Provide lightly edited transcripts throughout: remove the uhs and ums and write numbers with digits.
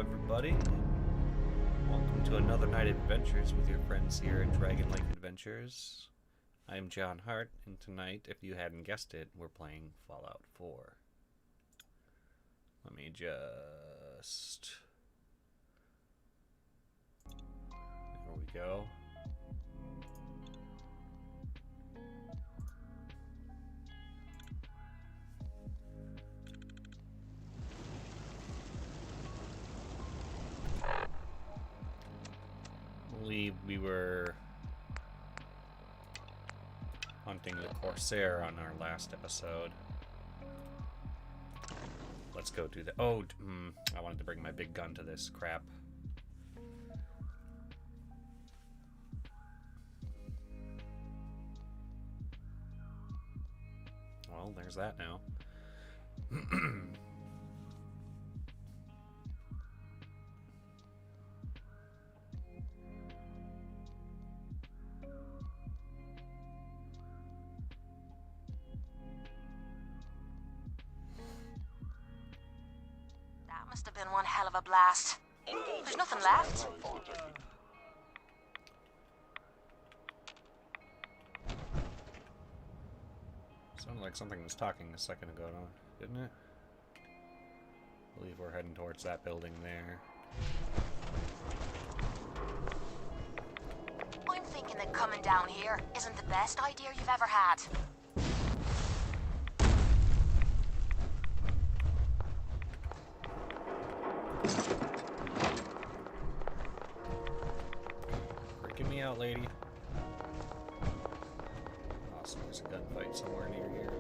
Everybody. Welcome to another night of adventures with your friends here at Dragon Lake Adventures. I am John Hart, and tonight, if you hadn't guessed it, we're playing Fallout 4. Let me just... There we go. We were hunting the Corsair on our last episode. Let's go do that. Oh, I wanted to bring my big gun to this crap. Well, there's that now. Must have been one hell of a blast. There's nothing left. Sounded like something was talking a second ago, didn't it? I believe we're heading towards that building there. I'm thinking that coming down here isn't the best idea you've ever had. Freaking me out, lady. Awesome, there's a gunfight somewhere near here.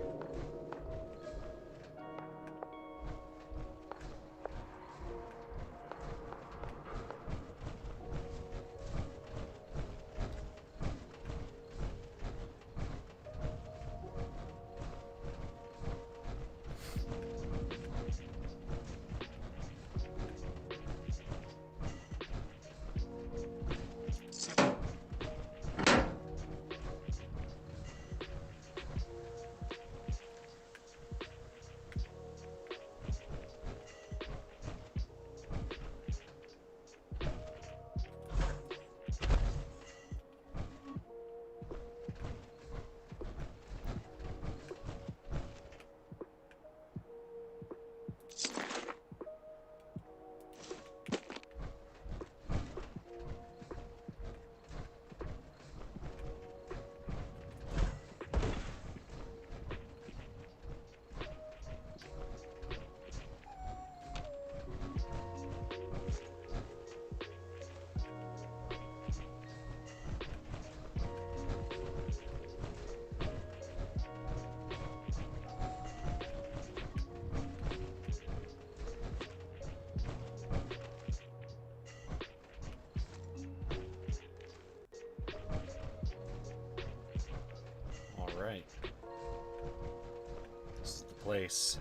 place.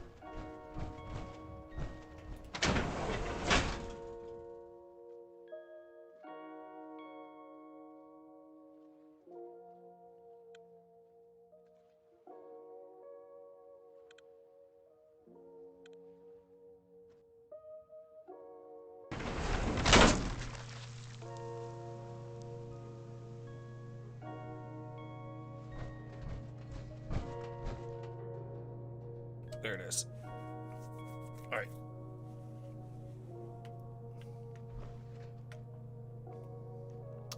There it is. Alright.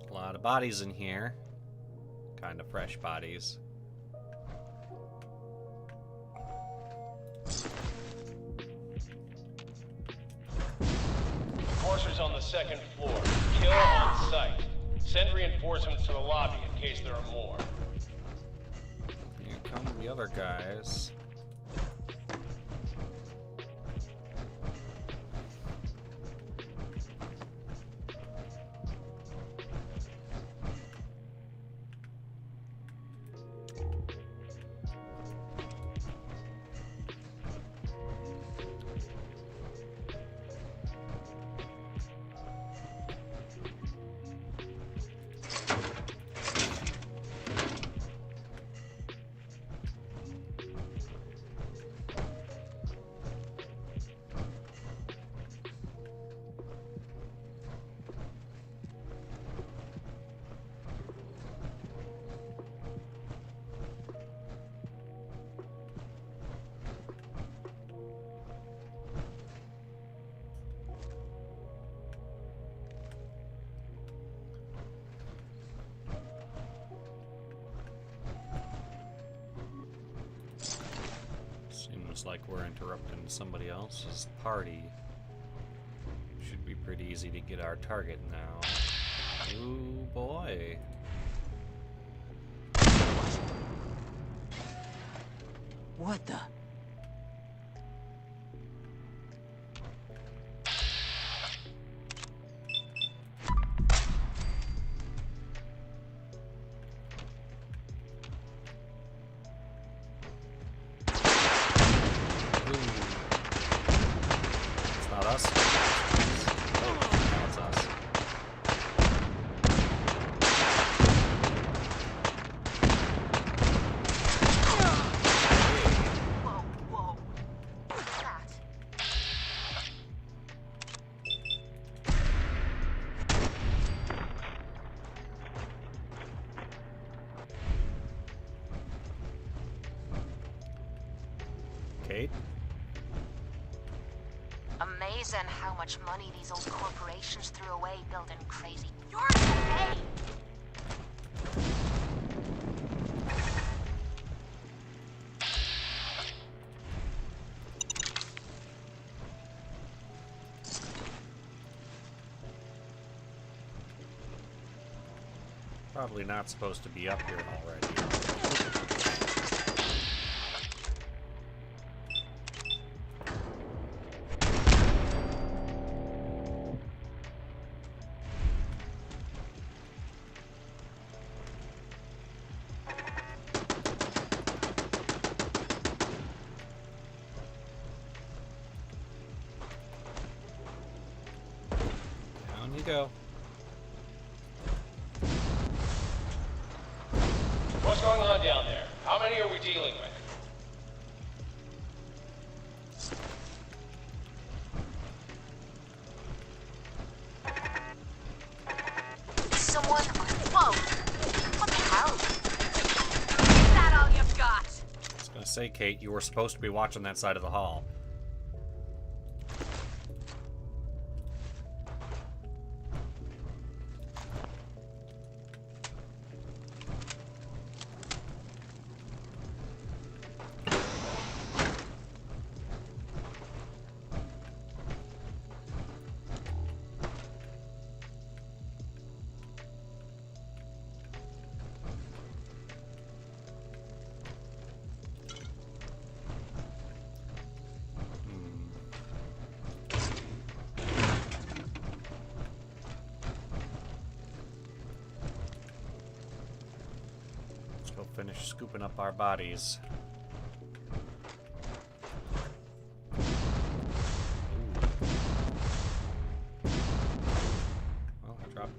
A lot of bodies in here. Kind of fresh bodies. Enforcers on the second floor. Kill on sight. Send reinforcements to the lobby in case there are more. Here come the other guys. Seems like we're interrupting somebody else's party. Should be pretty easy to get our target now. Ooh boy. What the? It's not us. Oh, now it's us. Whoa, whoa. What's that? Kate? Amazing how much money these old corporations threw away building crazy. You're okay! Probably not supposed to be up here already. Down you go. What's going on down there? How many are we dealing with? Someone on whoa! What the hell? Is that all you've got? I was gonna say, Kate, you were supposed to be watching that side of the hall. Let's go finish scooping up our bodies.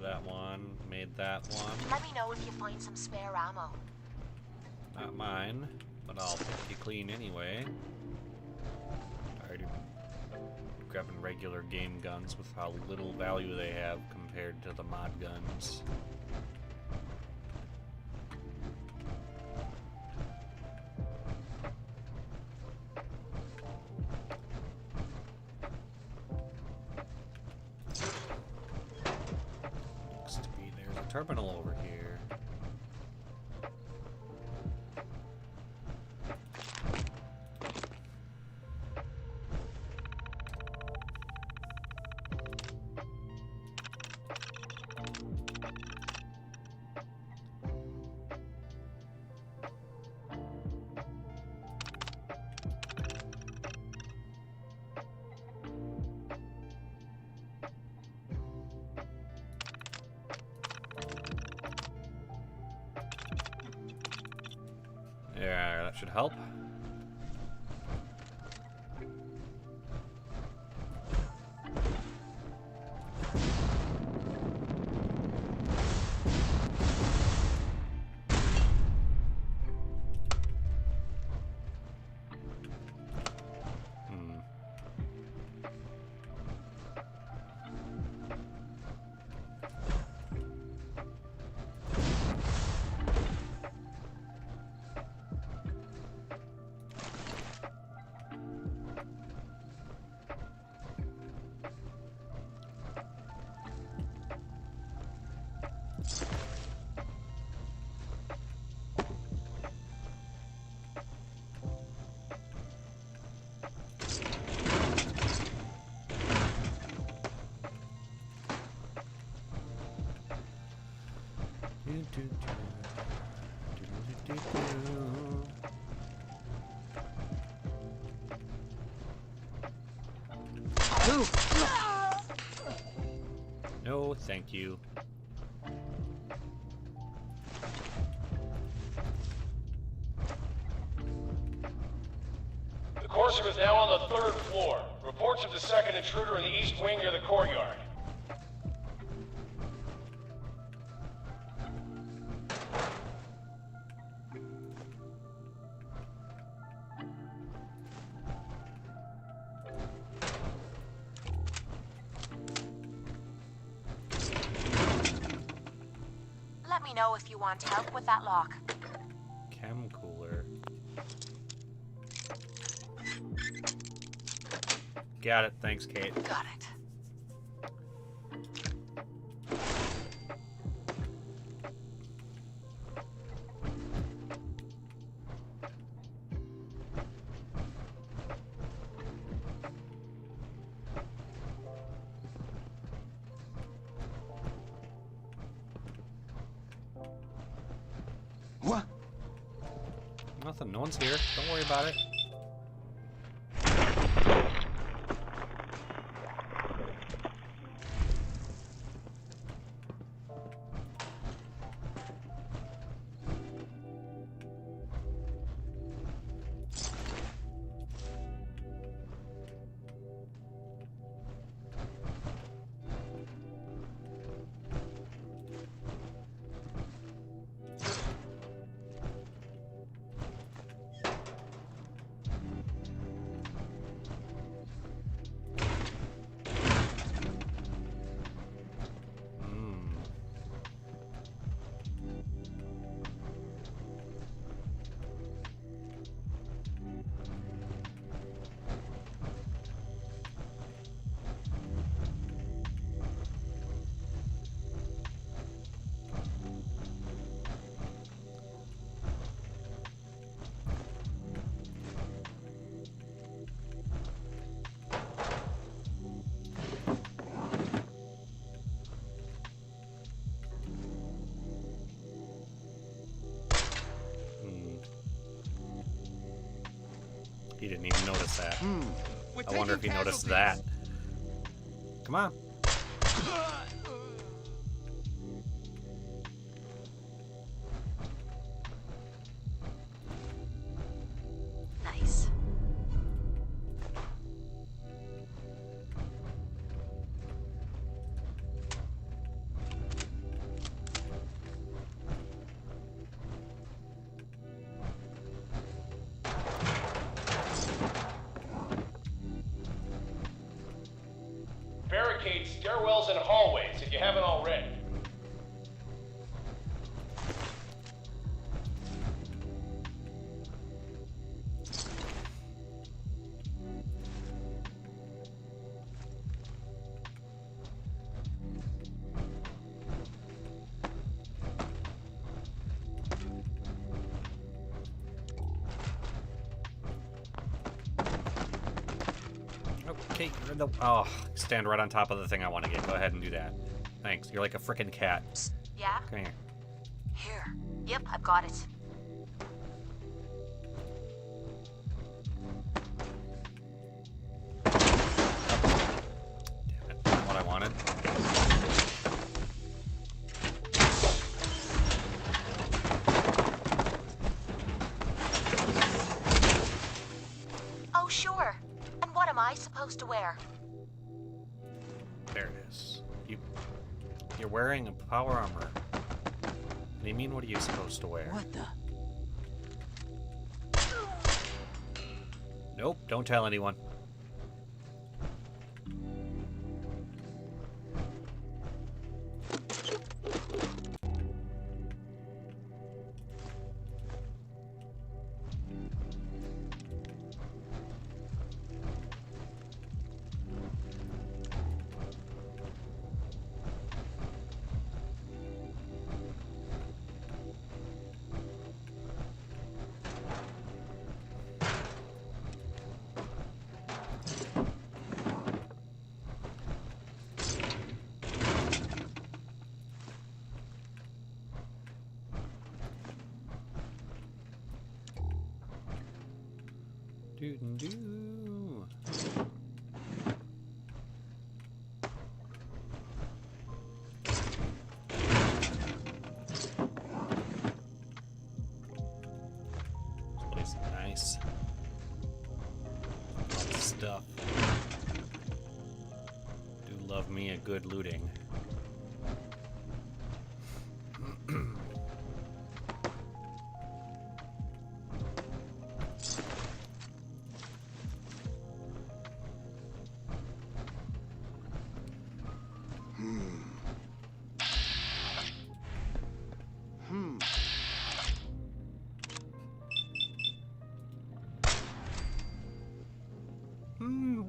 that one. Made that one. Let me know if you find some spare ammo. Not mine, but I'll pick you clean anyway. Already grabbing regular game guns with how little value they have compared to the mod guns. Looks to be there's a terminal over here. Yeah, that should help. No, thank you. The Corsair is now on the 3rd floor. Reports of the second intruder in the east wing near the courtyard. Let me know if you want help with that lock. Chem cooler. Got it, thanks, Kate. Got it. What? Nothing, no one's here. Don't worry about it. He didn't even notice that. I wonder if he noticed that. Come on. Nice. Stairwells and hallways if you haven't already. Okay, no, oh, stand right on top of the thing I want to get. Go ahead and do that. Thanks. You're like a frickin' cat. Yeah? Come here. Here. Yep, I've got it. Damn it. Not what I wanted. Oh, sure. And what am I supposed to wear? There it is. You're wearing a power armor. What do you mean, what are you supposed to wear? What the? Nope, don't tell anyone. Doo-doo-doo. This place is nice. Lots of stuff. Do love me a good looting.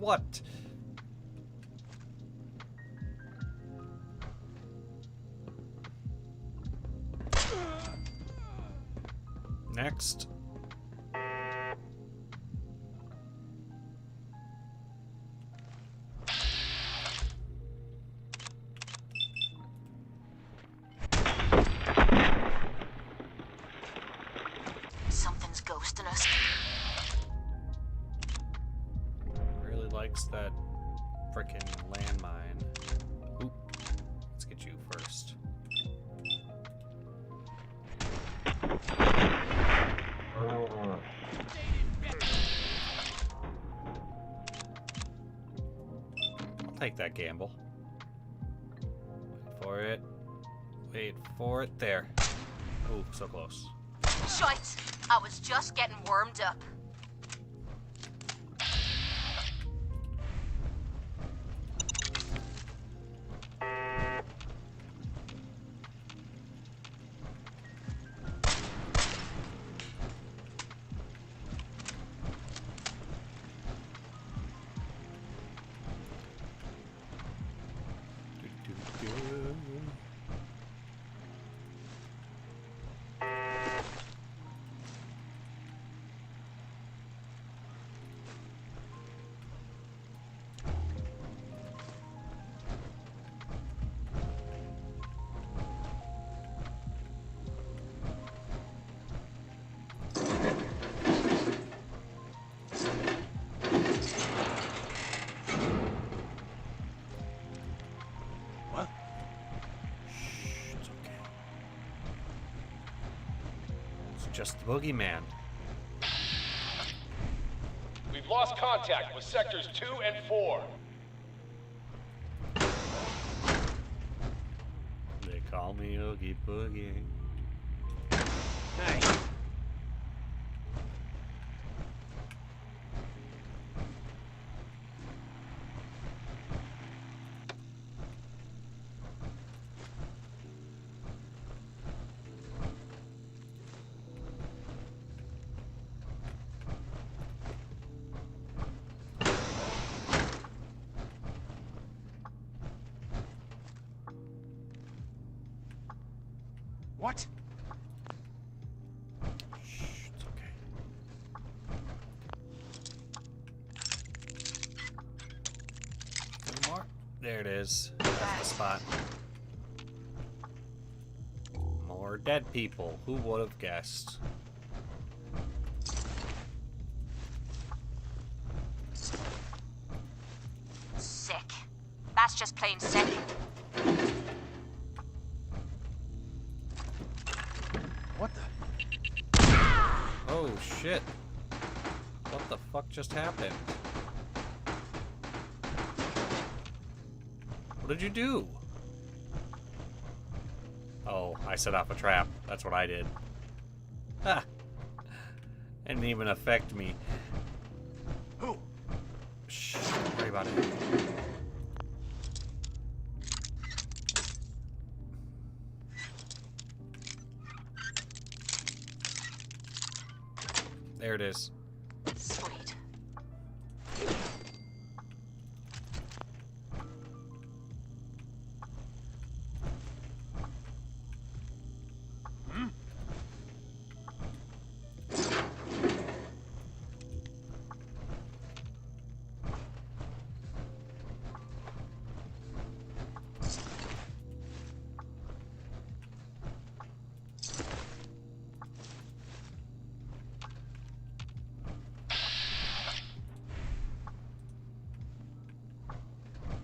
What? Next. Something's ghosting us. Really likes that frickin' landmine. Oop. Let's get you first. I'll take that gamble. Wait for it. Wait for it. There. Ooh, so close. Shite! I was just getting warmed up. Do-do-do. What? Shh, it's okay. It's just the boogeyman. We've lost contact with sectors 2 and 4. They call me Oogie Boogie. Hey. What? Shh, it's okay. Any more? There it is. That's the spot. More dead people. Who would have guessed? Sick. That's just plain sick. What the? Oh shit. What the fuck just happened? What did you do? Oh, I set off a trap. That's what I did. Ha! Didn't even affect me. Who? Shh, don't worry about it. There it is. Sweet.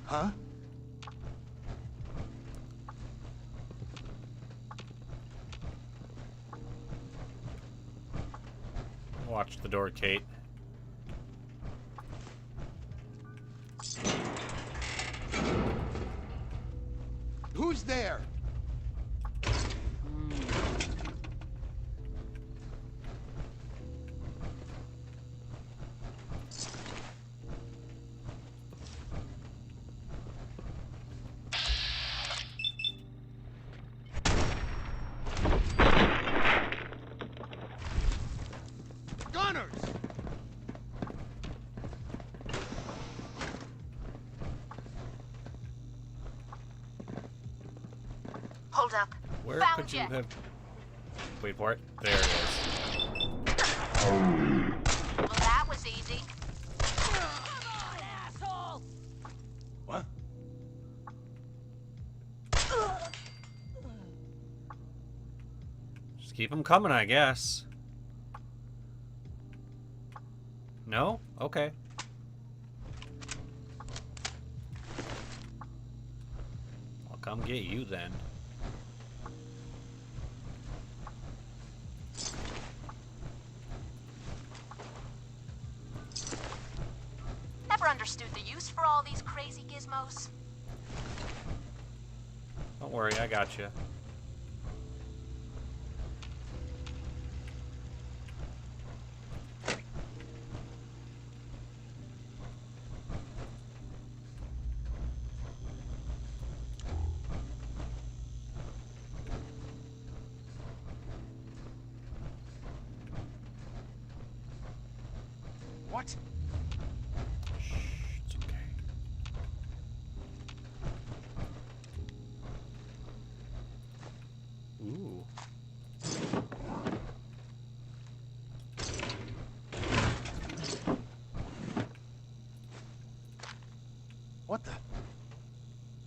Huh? Watch the door, Kate. Who's there? Gunners! Hold up. Where Found could you ya. have... Wait for it. There it is. Well, that was easy. What? Just keep them coming, I guess. No? Okay. I'll come get you then. Never understood the use for all these crazy gizmos. Don't worry, I got you. What? Shh, it's okay. Ooh. What the?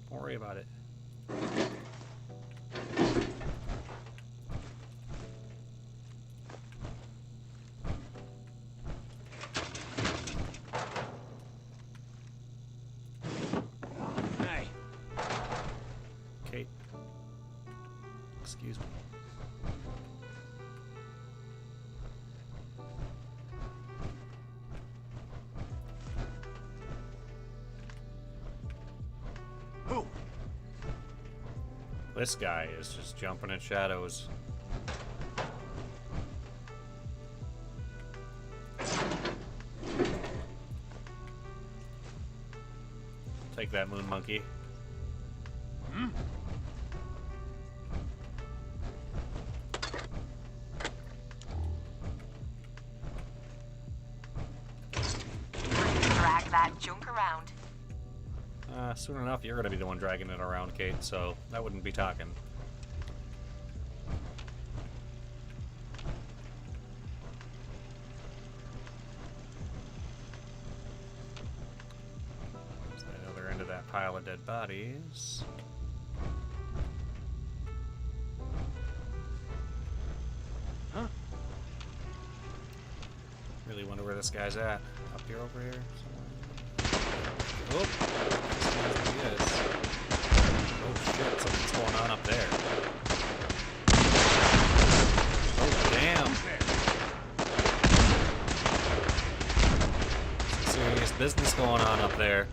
Don't worry about it. Hey. Kate. Excuse me. Who? This guy is just jumping in shadows. Take that, moon monkey. Drag that junk around. Soon enough, you're gonna be the one dragging it around, Kate, so that wouldn't be talking. pile of dead bodies. Huh? Really wonder where this guy's at. Up here, over here, somewhere. Oh, there he is. Oh shit, something's going on up there. Oh damn. Some serious business going on up there.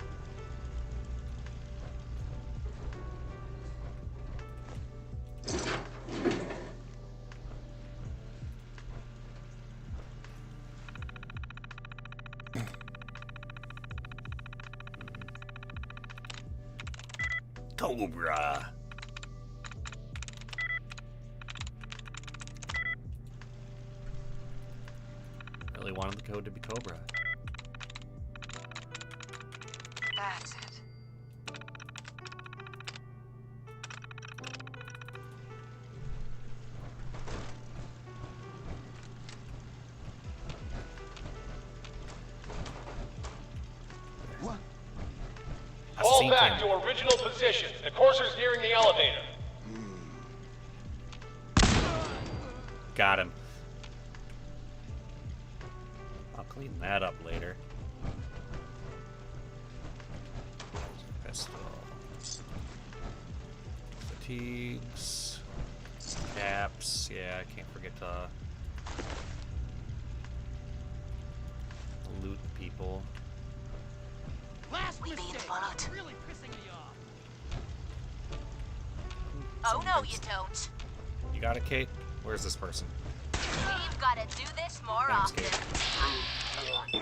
Cobra. Really wanted the code to be Cobra. That's it. What? I Fall seen back him. to original position. The courser's nearing the elevator. Got him. I'll clean that up later. Pistol. Fatigues. Caps. Yeah, I can't forget to loot people. Last We being mistake. followed. Really pissing me off. Oh no, you don't. You got it, Kate? Where's this person? We've gotta do this more Thanks, often. Kate.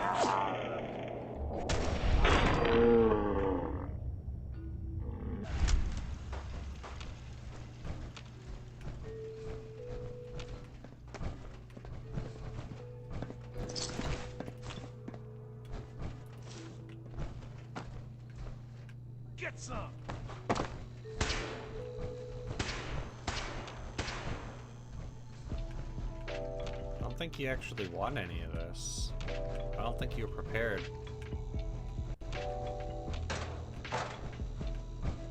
Get some! I don't think you actually won any of this. I don't think you were prepared.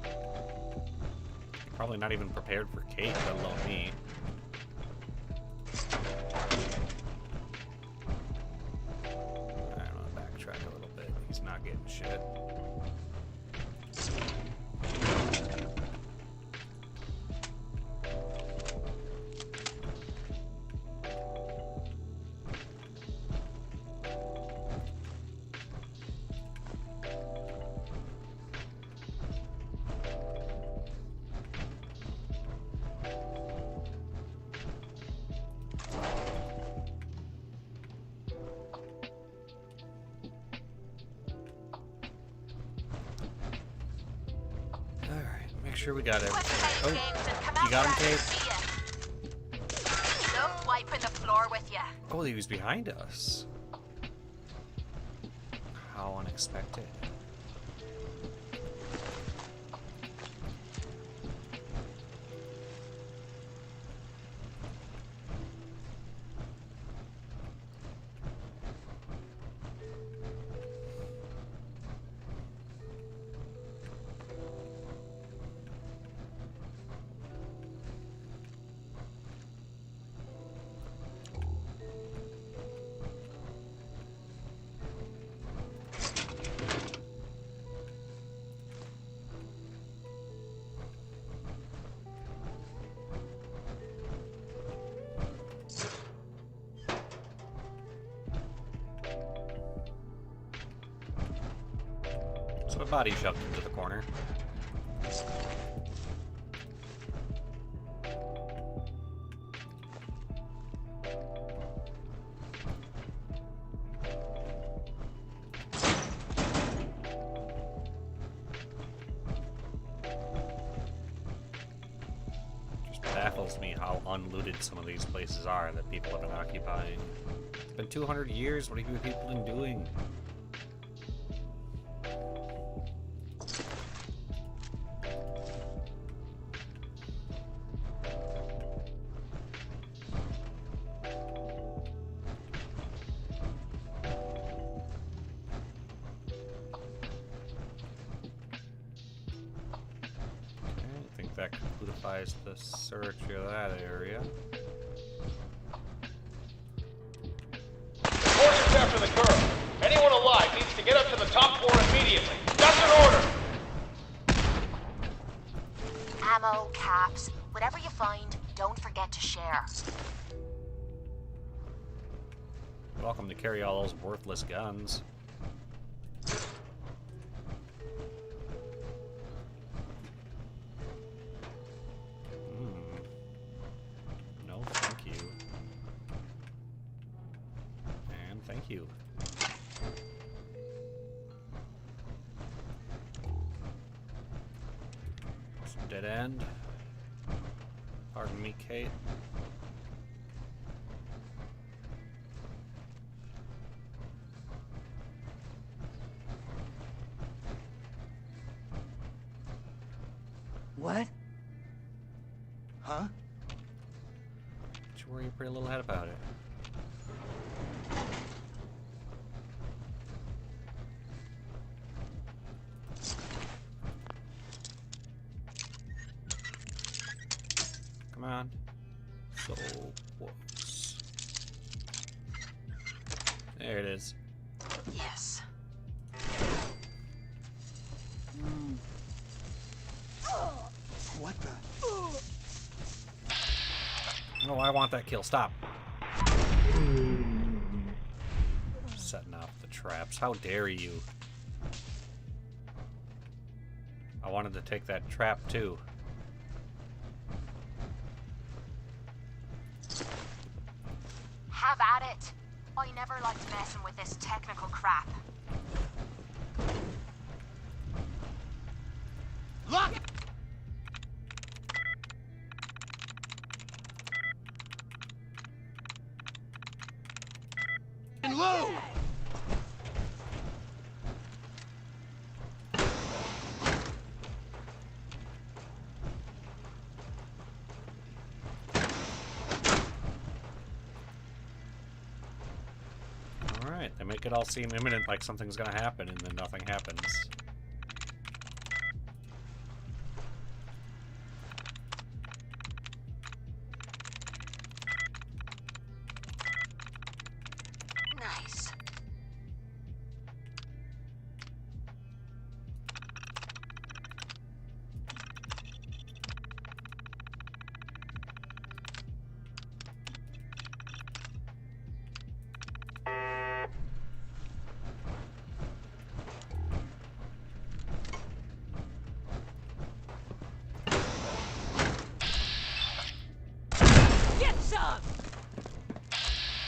You're probably not even prepared for Kate, let alone me. I'm gonna backtrack a little bit. He's not getting shit. Alright, make sure we got Quit everything. playing Oh, games and come you out got him, where I Kate? see ya. Love wiping the floor with ya. Oh, he was behind us. How unexpected. So a body shoved into the corner. Just baffles me how unlooted some of these places are that people have been occupying. It's been 200 years. What have you people been doing? justifies the search of that area. Enforcers after the girl. Anyone alive needs to get up to the top floor immediately. That's an order! Ammo, caps, whatever you find, don't forget to share. Welcome to carry all those worthless guns. No, thank you. And thank you. It's a dead end. Pardon me, Kate. What? Huh? Don't you worry your pretty little head about it. Come on. So close. There it is. Yes. What the? No, I want that kill. Stop. Setting off the traps. How dare you? I wanted to take that trap too. Have at it. I never liked messing with this technical crap. Lock! And load! Alright, they make it all seem imminent, like something's gonna happen, and then nothing happens. Nice. Get some!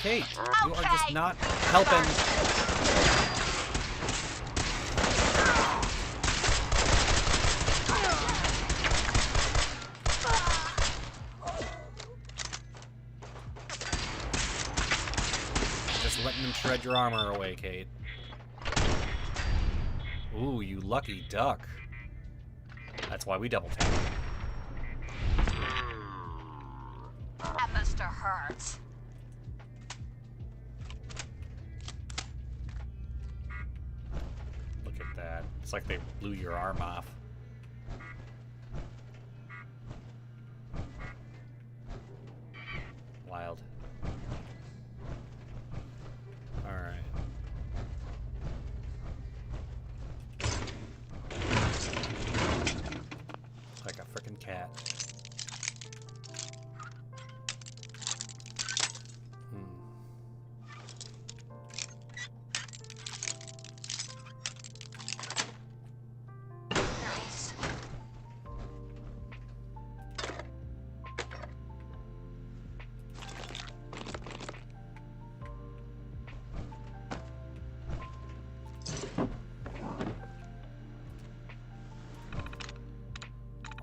Kate, you are just not helping. Just letting them shred your armor away, Kate. Ooh, you lucky duck. That's why we double tap. That must have hurt. Look at that. It's like they blew your arm off. Wild. Alright. Like a frickin' cat. Nice.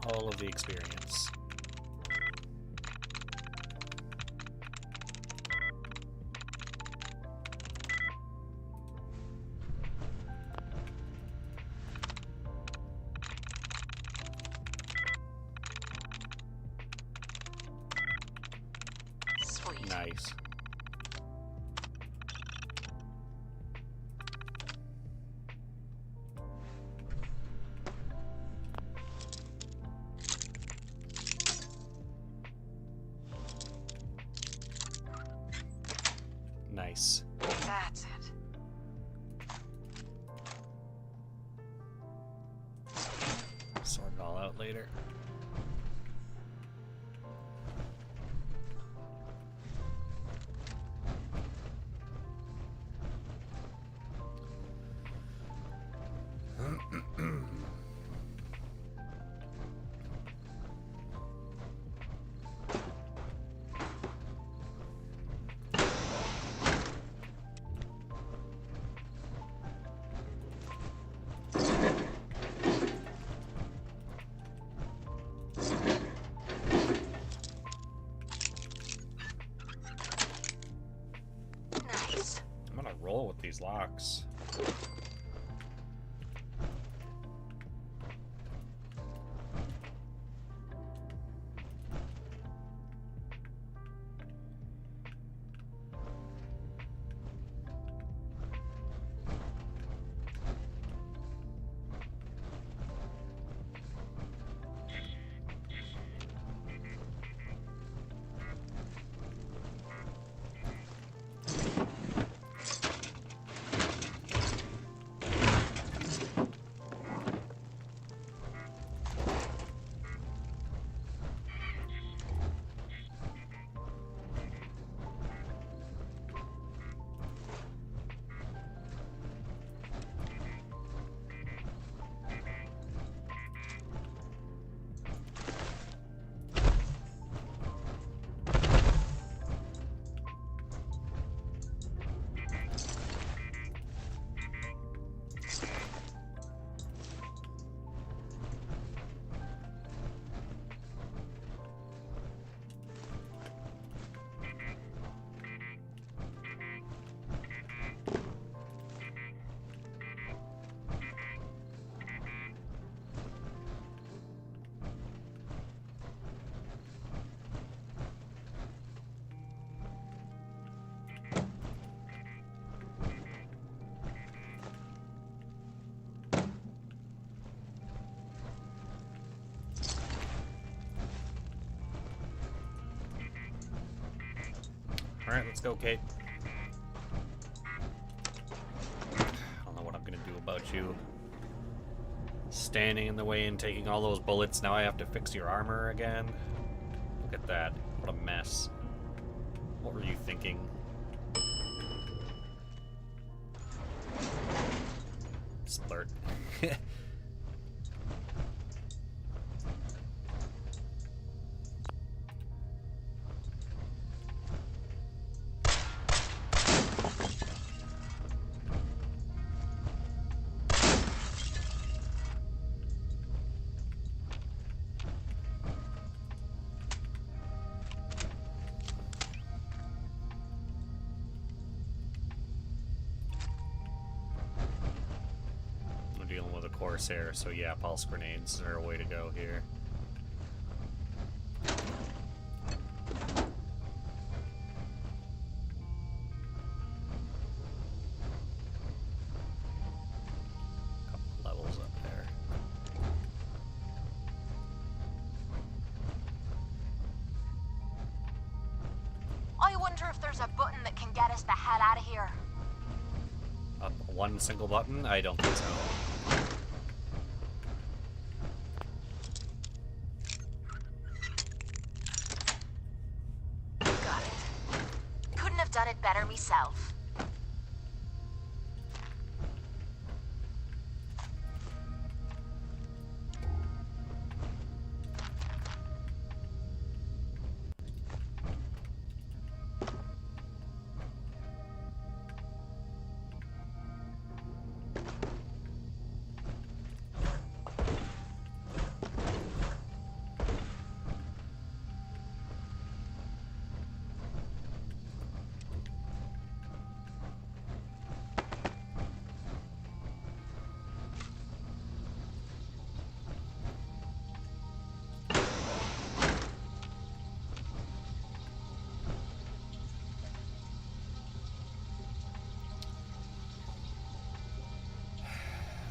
All of the experience. Sweet. Nice. Nice. That's it. Sort it all out later. Nice. I'm gonna roll with these locks. Alright, let's go, Kate. I don't know what I'm gonna do about you. Standing in the way and taking all those bullets. Now I have to fix your armor again. Look at that. What a mess. What were you thinking? Splurt. Dealing with a Corsair, so yeah, pulse grenades are a way to go here. Couple levels up there. I wonder if there's a button that can get us the hell out of here. Up one single button? I don't think so. Got it. Couldn't have done it better myself.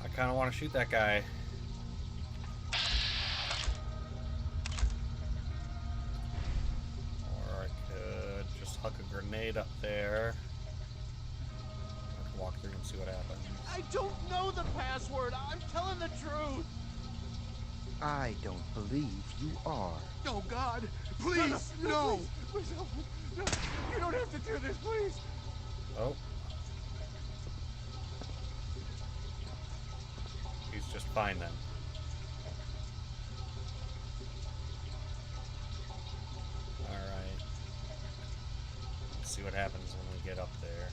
I kind of want to shoot that guy. Or I could just huck a grenade up there. walk through and see what happens. I don't know the password. I'm telling the truth. I don't believe you are. Oh, God. Please, no. Please help me. No, you don't have to do this, please. Oh. He's just fine then. Alright. Let's see what happens when we get up there.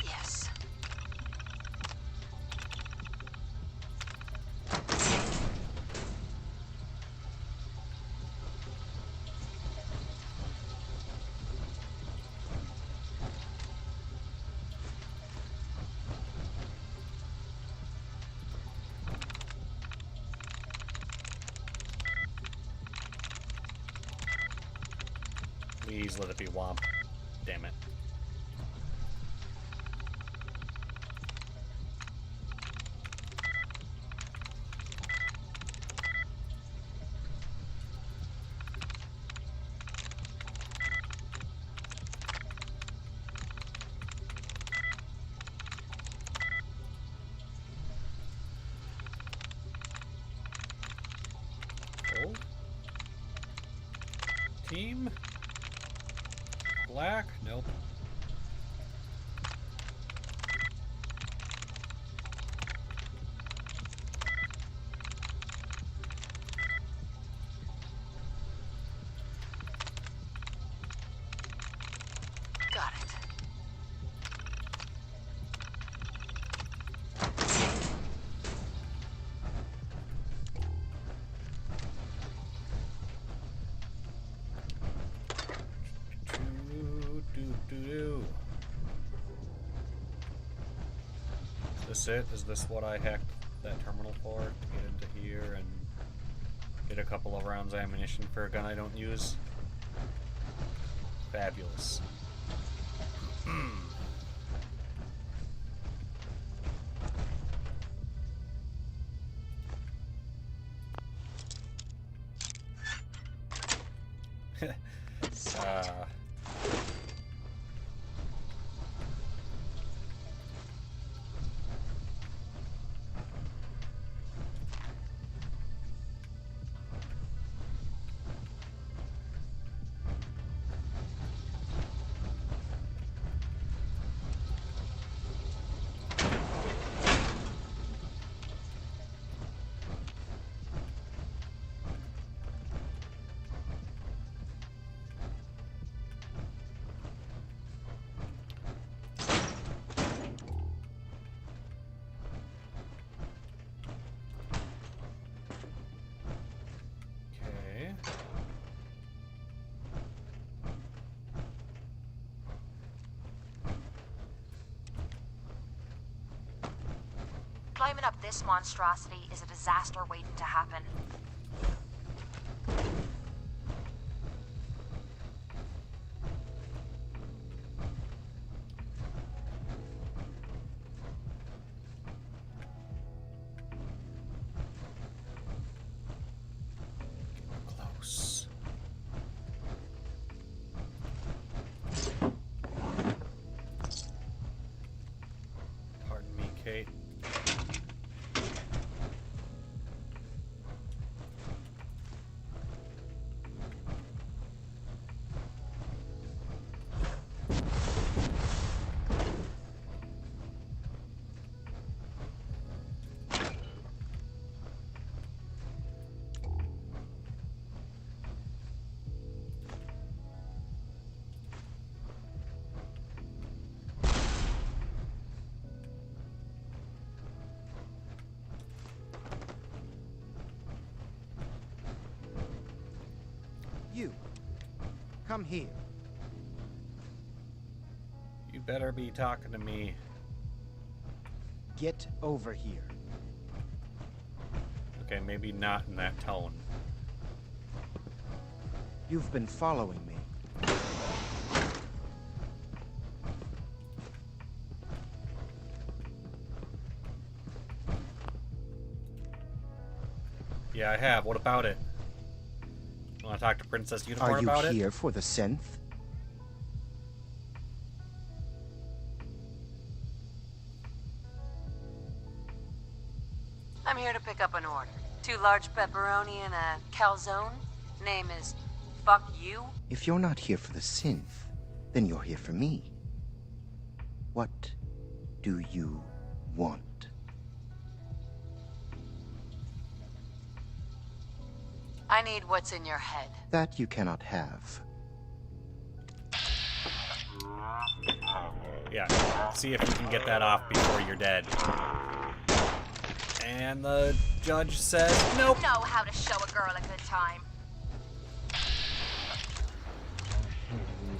Yes. Please let it be Womp. Damn it. Oh. Team Black? Nope. Got it. Is this it? Is this what I hacked that terminal for? To get into here and get a couple of rounds of ammunition for a gun I don't use? Fabulous. Okay. Climbing up this monstrosity is a disaster waiting to happen. Close. Pardon me, Kate. You. Come here. You better be talking to me. Get over here. Okay, maybe not in that tone. You've been following me. Yeah, I have. What about it? Want to talk to Princess Unicorn Are you about it? here for the synth? I'm here to pick up an order. 2 large pepperoni and a calzone. Name is Fuck You. If you're not here for the synth, then you're here for me. What do you want? I need what's in your head. That you cannot have. Yeah. See if you can get that off before you're dead. And the judge says nope. You know how to show a girl a good time.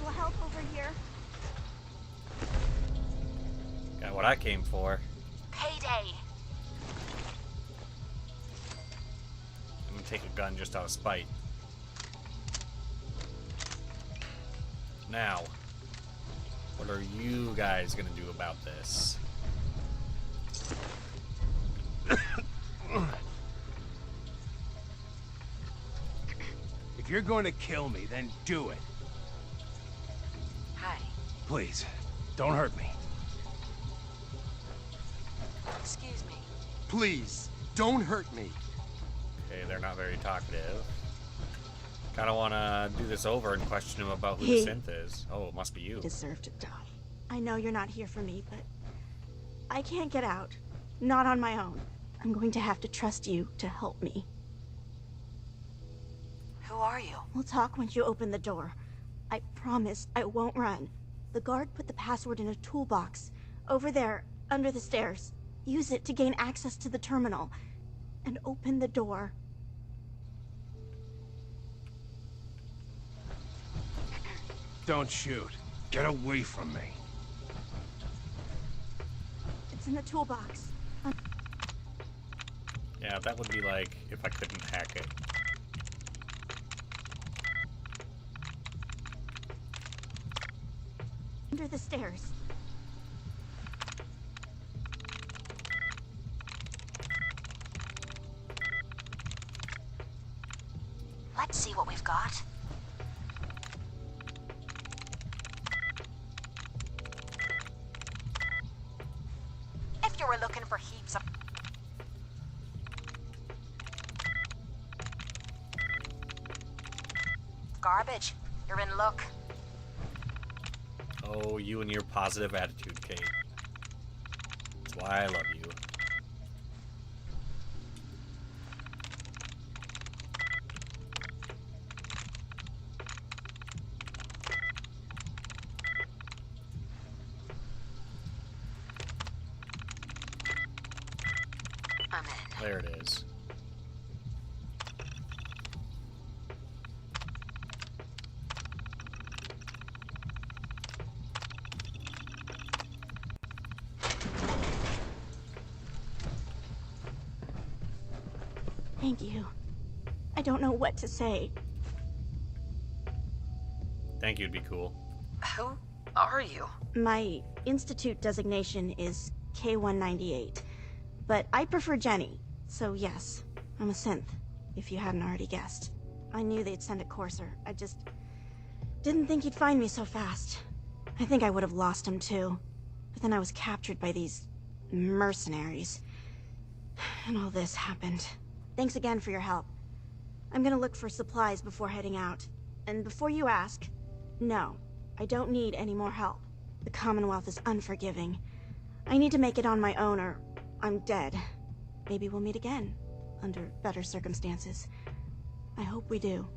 Will help over here. Got what I came for. Payday. I'm gonna take a gun just out of spite. Now, what are you guys gonna do about this? If you're going to kill me, then do it. Hi. Please, don't hurt me. Excuse me. Please, don't hurt me. Okay, they're not very talkative. Kinda wanna do this over and question him about who He- the synth is. Oh, it must be you. Deserve to die. I know you're not here for me, but I can't get out. Not on my own. I'm going to have to trust you to help me. Who are you? We'll talk once you open the door. I promise I won't run. The guard put the password in a toolbox. Over there, under the stairs. Use it to gain access to the terminal. And open the door. Don't shoot. Get away from me. It's in the toolbox. Yeah, that would be like if I couldn't hack it. Under the stairs. Let's see what we've got. If you were looking for heaps of garbage, you're in luck. Oh, you and your positive attitude, Kate. That's why I love you. I'm in. There it is. Thank you. I don't know what to say. Thank you'd be cool. Who are you? My institute designation is K-198, but I prefer Jenny, so yes, I'm a synth, if you hadn't already guessed. I knew they'd send a courser, I just didn't think he'd find me so fast. I think I would have lost him too, but then I was captured by these mercenaries, and all this happened. Thanks again for your help. I'm gonna look for supplies before heading out, and before you ask, no, I don't need any more help. The Commonwealth is unforgiving. I need to make it on my own or I'm dead. Maybe we'll meet again, under better circumstances. I hope we do.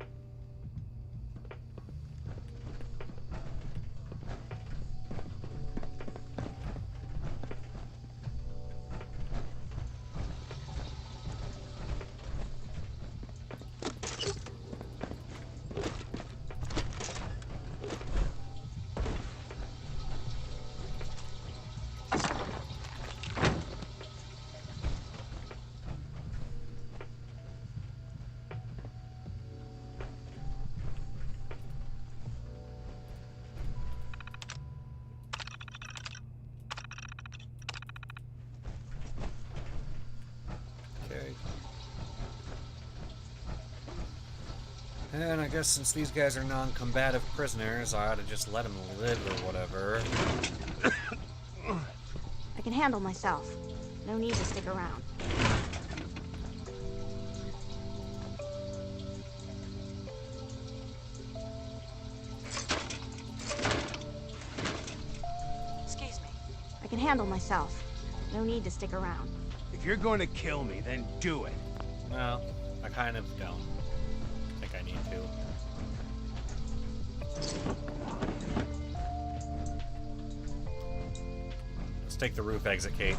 And I guess since these guys are non-combative prisoners, I ought to just let them live or whatever. I can handle myself. No need to stick around. Excuse me. I can handle myself. No need to stick around. If you're going to kill me, then do it. Well, I kind of don't think I need to. Let's take the roof exit, Kate.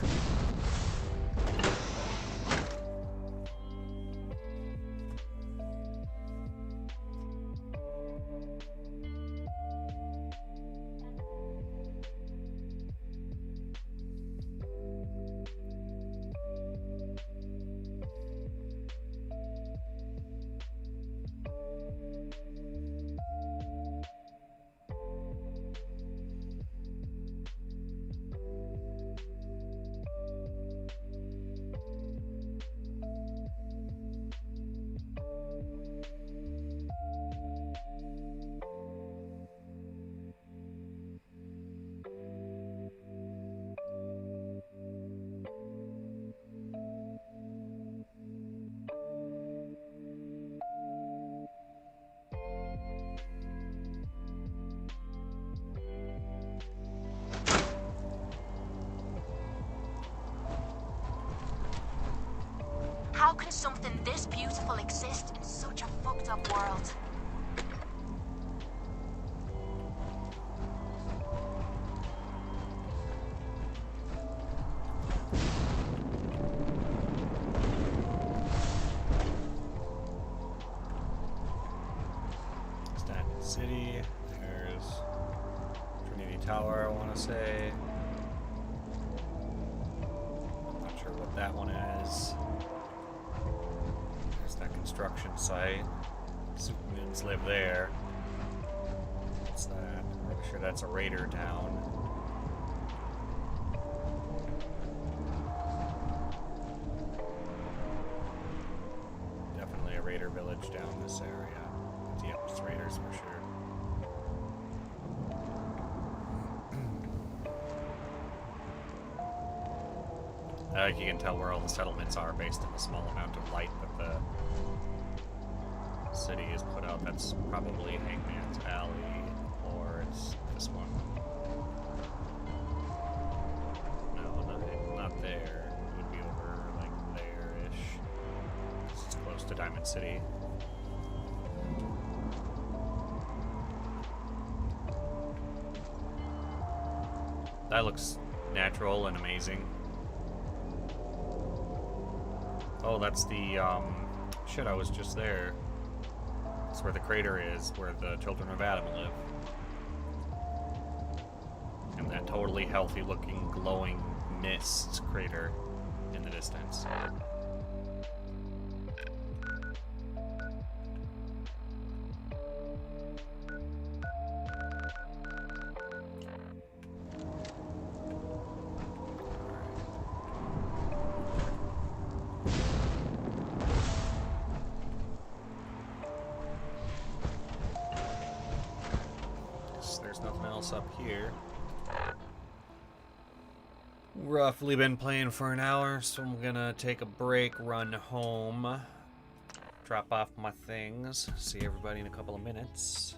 How can something this beautiful exist in such a fucked up world? Diamond City. There's Trinity Tower, I want to say. Not sure what that one is. There's that construction site. Supermans live there. What's that? I'm pretty sure that's a raider town. Definitely a raider village down this area. Yep, it's raiders for sure. I think you can tell where all the settlements are based on the small amount of light that the city has put out. That's probably Hangman's Alley, or it's this one. No, not there. It would be over, like, there-ish. It's close to Diamond City. That looks natural and amazing. Oh, that's the, shit, I was just there. That's where the crater is, where the children of Adam live. And that totally healthy-looking, glowing mist crater in the distance. Up here. Roughly been playing for an hour, so I'm gonna take a break, run home, drop off my things, see everybody in a couple of minutes.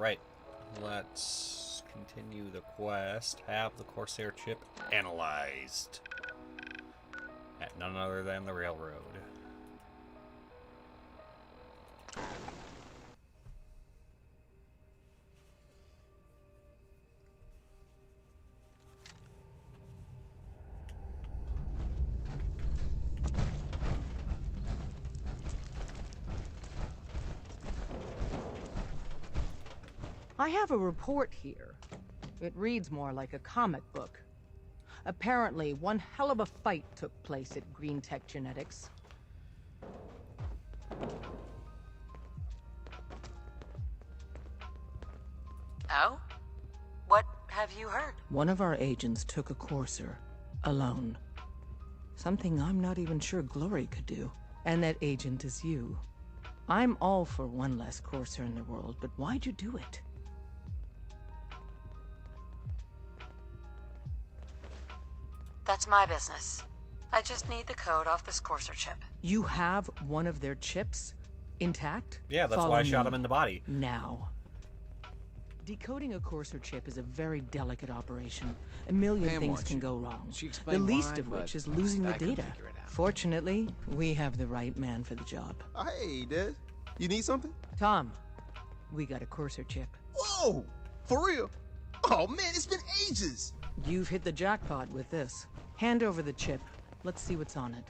Alright, let's continue the quest. Have the Corsair chip analyzed at none other than the railroad. I have a report here. It reads more like a comic book. Apparently, one hell of a fight took place at Green Tech Genetics. Oh? What have you heard? One of our agents took a Courser, alone. Something I'm not even sure Glory could do. And that agent is you. I'm all for one less Courser in the world, but why'd you do it? That's my business. I just need the code off this Courser chip. You have one of their chips intact? Yeah, that's Follow why I shot me him in the body. now. Decoding a Courser chip is a very delicate operation. A million Pam things wants can you. go wrong. She The explained least why, of which but is losing the I can data. figure it out. Fortunately, we have the right man for the job. Hey, Des. You need something? Tom, we got a Courser chip. Whoa! For real? Oh, man, it's been ages! You've hit the jackpot with this. Hand over the chip. Let's see what's on it.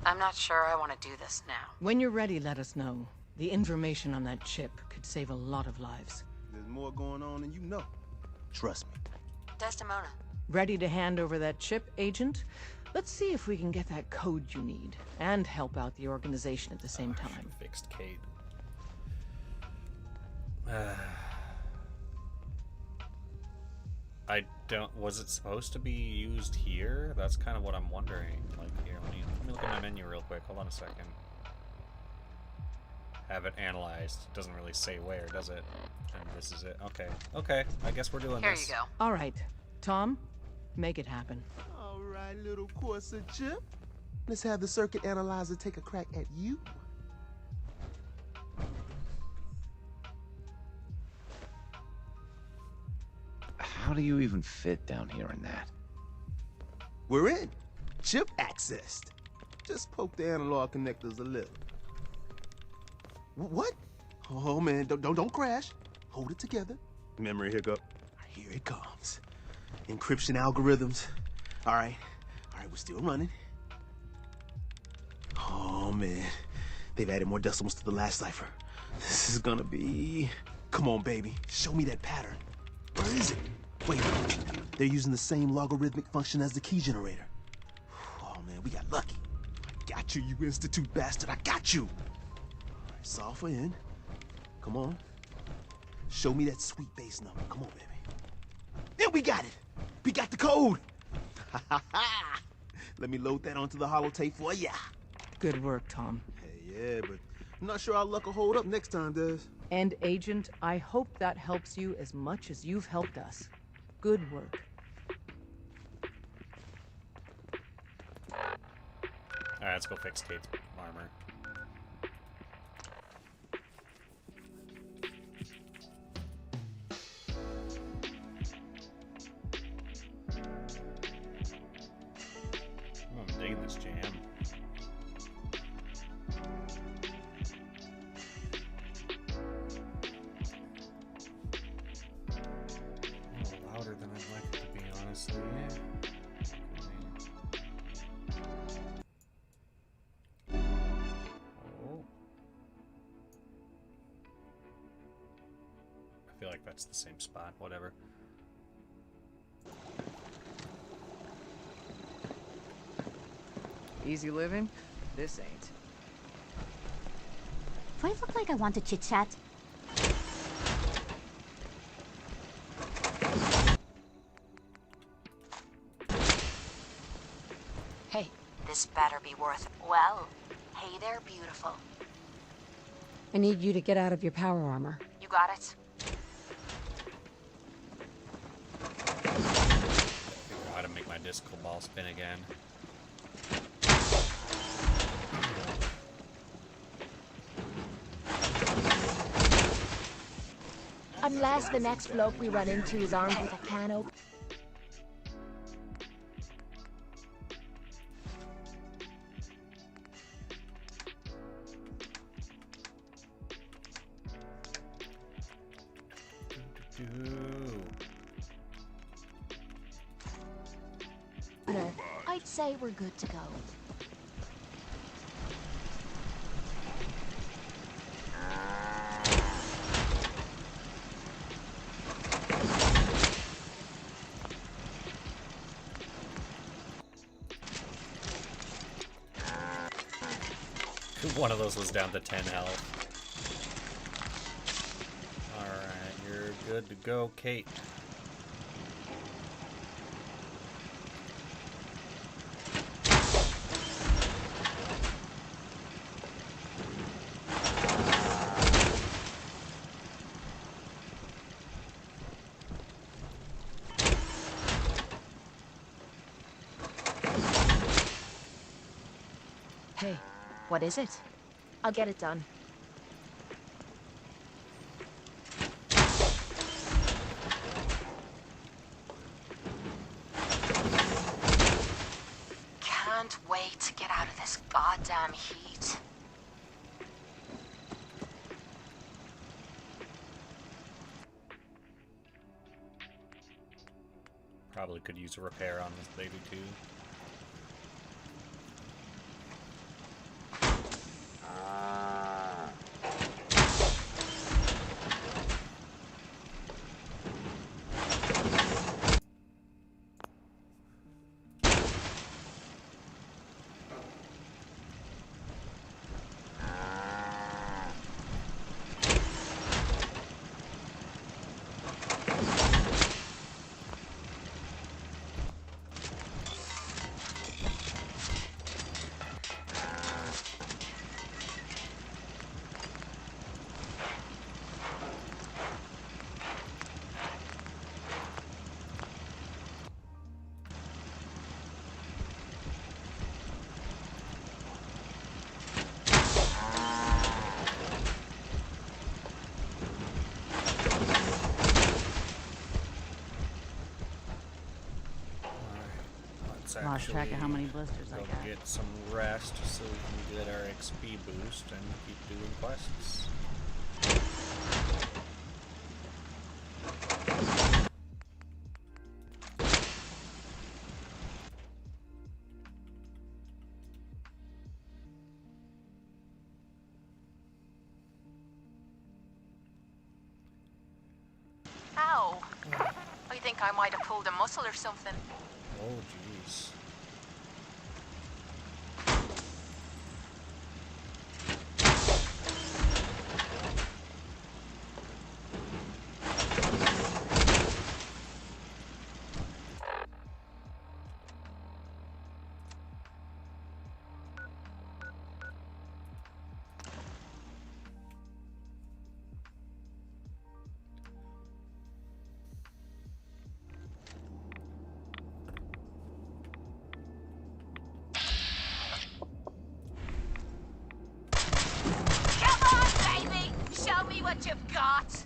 I'm not sure I want to do this now. When you're ready, let us know. The information on that chip could save a lot of lives. There's more going on than you know. Trust me. Desdemona. Ready to hand over that chip, Agent? Let's see if we can get that code you need, and help out the organization at the same time. Fixed Kate. I don't... Was it supposed to be used here? That's kind of what I'm wondering. Like, here, let me look at my menu real quick. Hold on a second. Have it analyzed. It doesn't really say where, does it? And this is it. Okay. Okay. I guess we're doing Here this. you go. All right. Tom, make it happen. All right, little Corsair chip. Let's have the circuit analyzer take a crack at you. How do you even fit down here in that? We're in. Chip accessed. Just poke the analog connectors a little. What? Oh man, don't crash. Hold it together. Memory hiccup. Here it comes. Encryption algorithms. All right, we're still running. Oh man, they've added more decimals to the last cipher. This is gonna be... Come on, baby, show me that pattern. Where is it? Wait, they're using the same logarithmic function as the key generator. Oh man, we got lucky. I got you, you Institute bastard, I got you. All right, solve for N. Come on. Show me that sweet base number. Come on, baby. Yeah, we got it. We got the code. Let me load that onto the holotape for ya. Good work, Tom. Hey, yeah, but I'm not sure our luck will hold up next time, Des. And Agent, I hope that helps you as much as you've helped us. Good work. Alright, let's go fix Kate's armor. Oh, I'm digging this jam. A little louder than I'd like it to be, honestly. Oh. I feel like that's the same spot, whatever. Easy living? This ain't. Do I look like I want to chit-chat? Hey, this better be worth it. Well, hey there, beautiful. I need you to get out of your power armor. You got it? Figure out how to make my disco ball spin again. Unless the next bloke we run into is armed with a can opener. I'd say we're good to go. One of those was down to 10 health. Alright, you're good to go, Kate. Hey, what is it? I'll get it done. Can't wait to get out of this goddamn heat. Probably could use a repair on this baby too. Lost track of how many blisters I got. Get some rest so we can get our XP boost and keep doing quests. Ow! I think I might have pulled a muscle or something. Oh, jeez. What you've got?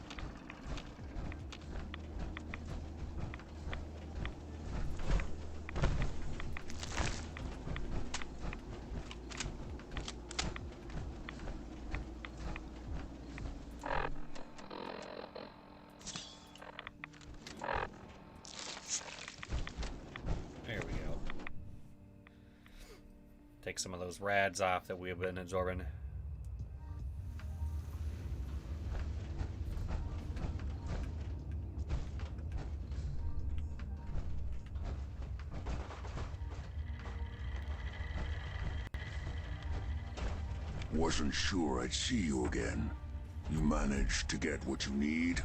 There we go. Take some of those rads off that we have been absorbing. Wasn't sure I'd see you again. You managed to get what you need?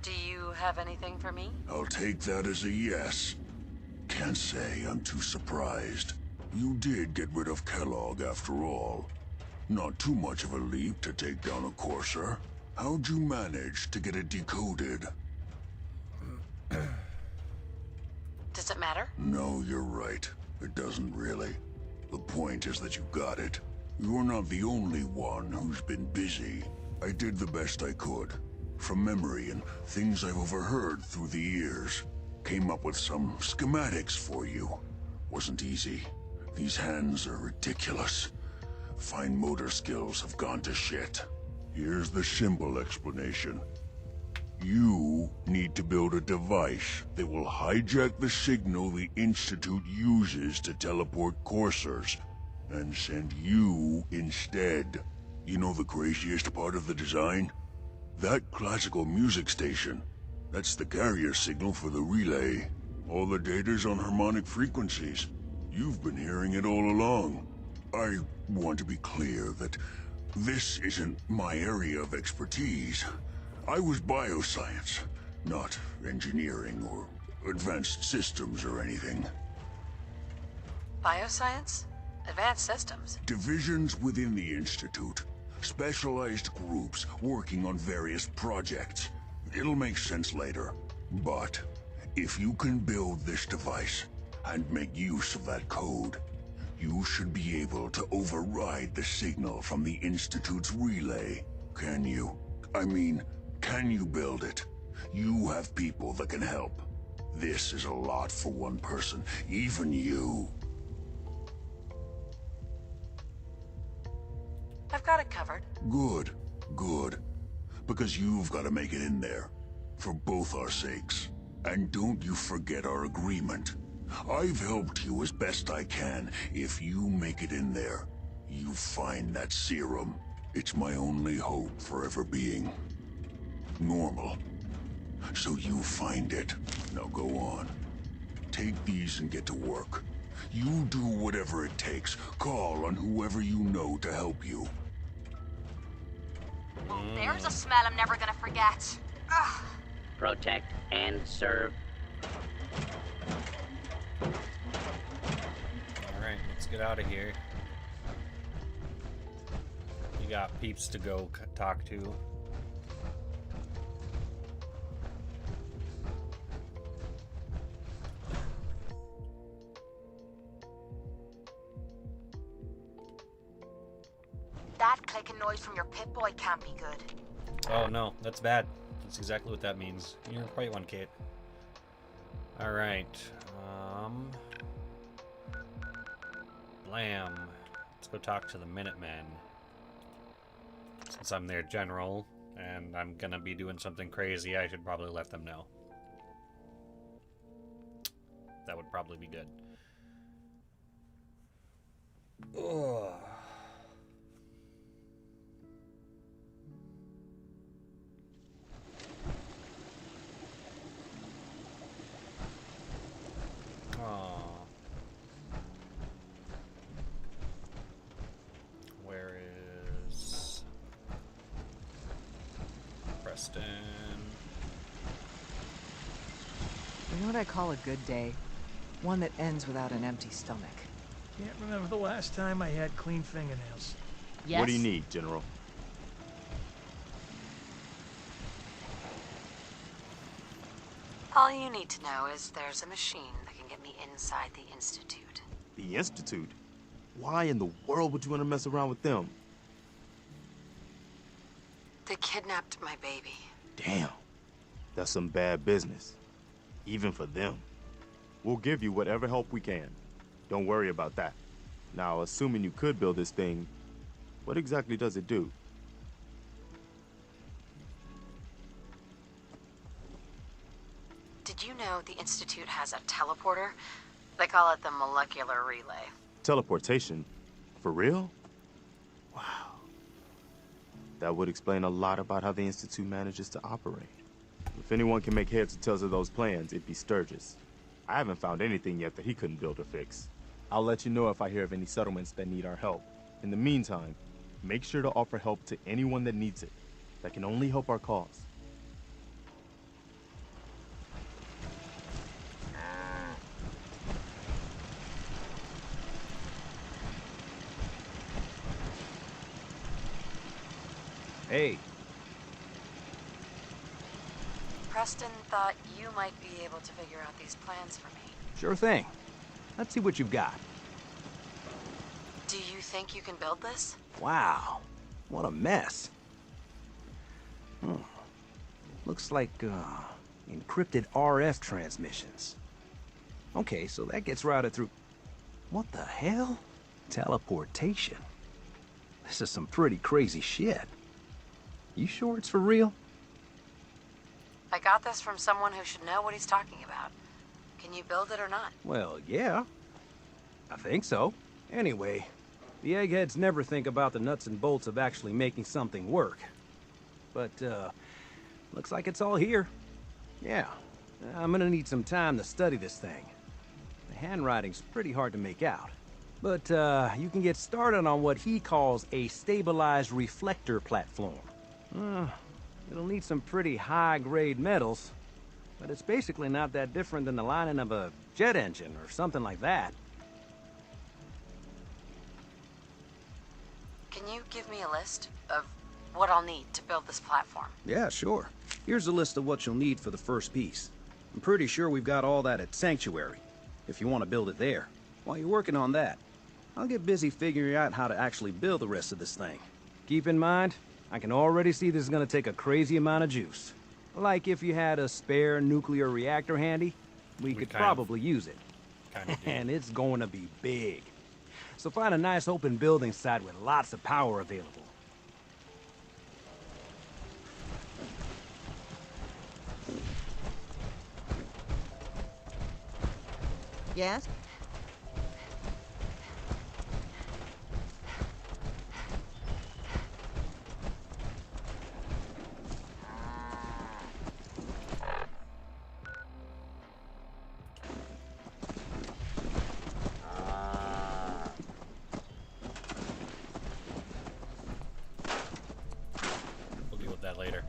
Do you have anything for me? I'll take that as a yes. Can't say I'm too surprised. You did get rid of Kellogg after all. Not too much of a leap to take down a Courser. How'd you manage to get it decoded? Does it matter? No, you're right. It doesn't really. The point is that you got it. You're not the only one who's been busy. I did the best I could. From memory and things I've overheard through the years. Came up with some schematics for you. Wasn't easy. These hands are ridiculous. Fine motor skills have gone to shit. Here's the simple explanation. You need to build a device that will hijack the signal the Institute uses to teleport coursers, and send you instead. You know the craziest part of the design? That classical music station. That's the carrier signal for the relay. All the data's on harmonic frequencies. You've been hearing it all along. I want to be clear that this isn't my area of expertise. I was bioscience, not engineering or advanced systems or anything. Bioscience? Advanced systems? Divisions within the Institute. Specialized groups working on various projects. It'll make sense later. But if you can build this device and make use of that code, you should be able to override the signal from the Institute's relay. Can you? I mean, can you build it? You have people that can help. This is a lot for one person, even you. I've got it covered. Good, good. Because you've got to make it in there. For both our sakes. And don't you forget our agreement. I've helped you as best I can. If you make it in there, you find that serum. It's my only hope for ever being normal. So you find it. Now go on. Take these and get to work. You do whatever it takes. Call on whoever you know to help you. Well, there's a smell I'm never gonna forget. Ugh. Protect and serve. Alright, let's get out of here. You got peeps to go talk to. That clicking noise from your Pip-Boy can't be good. Oh no, that's bad. That's exactly what that means. You're quite one, Kate. Alright. Blam. Let's go talk to the Minutemen. Since I'm their general, and I'm gonna be doing something crazy, I should probably let them know. That would probably be good. Ugh. Where is Preston? You know what I call a good day? One that ends without an empty stomach. Can't remember the last time I had clean fingernails. Yes. What do you need, General? All you need to know is there's a machine that can get me inside the Institute. The Institute? Why in the world would you want to mess around with them? They kidnapped my baby. Damn. That's some bad business. Even for them. We'll give you whatever help we can. Don't worry about that. Now, assuming you could build this thing, what exactly does it do? Did you know the Institute has a teleporter? They call it the molecular relay. Teleportation? For real? Wow. That would explain a lot about how the Institute manages to operate. If anyone can make heads or tails of those plans, it'd be Sturgis. I haven't found anything yet that he couldn't build or fix. I'll let you know if I hear of any settlements that need our help. In the meantime, make sure to offer help to anyone that needs it. That can only help our cause. Hey. Preston thought you might be able to figure out these plans for me. Sure thing. Let's see what you've got. Do you think you can build this? Wow, what a mess. Looks like, encrypted RF transmissions. Okay, so that gets routed through... What the hell? Teleportation. This is some pretty crazy shit. You sure it's for real? I got this from someone who should know what he's talking about. Can you build it or not? Well, yeah. I think so. Anyway, the eggheads never think about the nuts and bolts of actually making something work. But, looks like it's all here. Yeah, I'm gonna need some time to study this thing. The handwriting's pretty hard to make out. But, you can get started on what he calls a stabilized reflector platform. It'll need some pretty high-grade metals, but it's basically not that different than the lining of a jet engine or something like that. Can you give me a list of what I'll need to build this platform? Yeah, sure. Here's a list of what you'll need for the first piece. I'm pretty sure we've got all that at Sanctuary, if you want to build it there. While you're working on that, I'll get busy figuring out how to actually build the rest of this thing. Keep in mind, I can already see this is gonna take a crazy amount of juice. Like if you had a spare nuclear reactor handy, we could probably use it. And it's going to be big. So find a nice open building site with lots of power available. Yes? We'll deal with that later.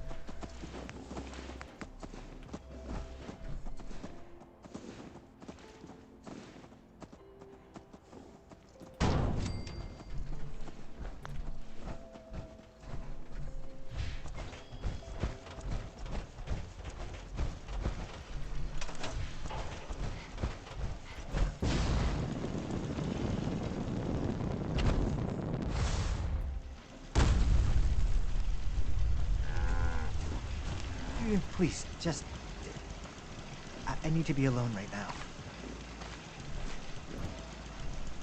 Please, just... I need to be alone right now.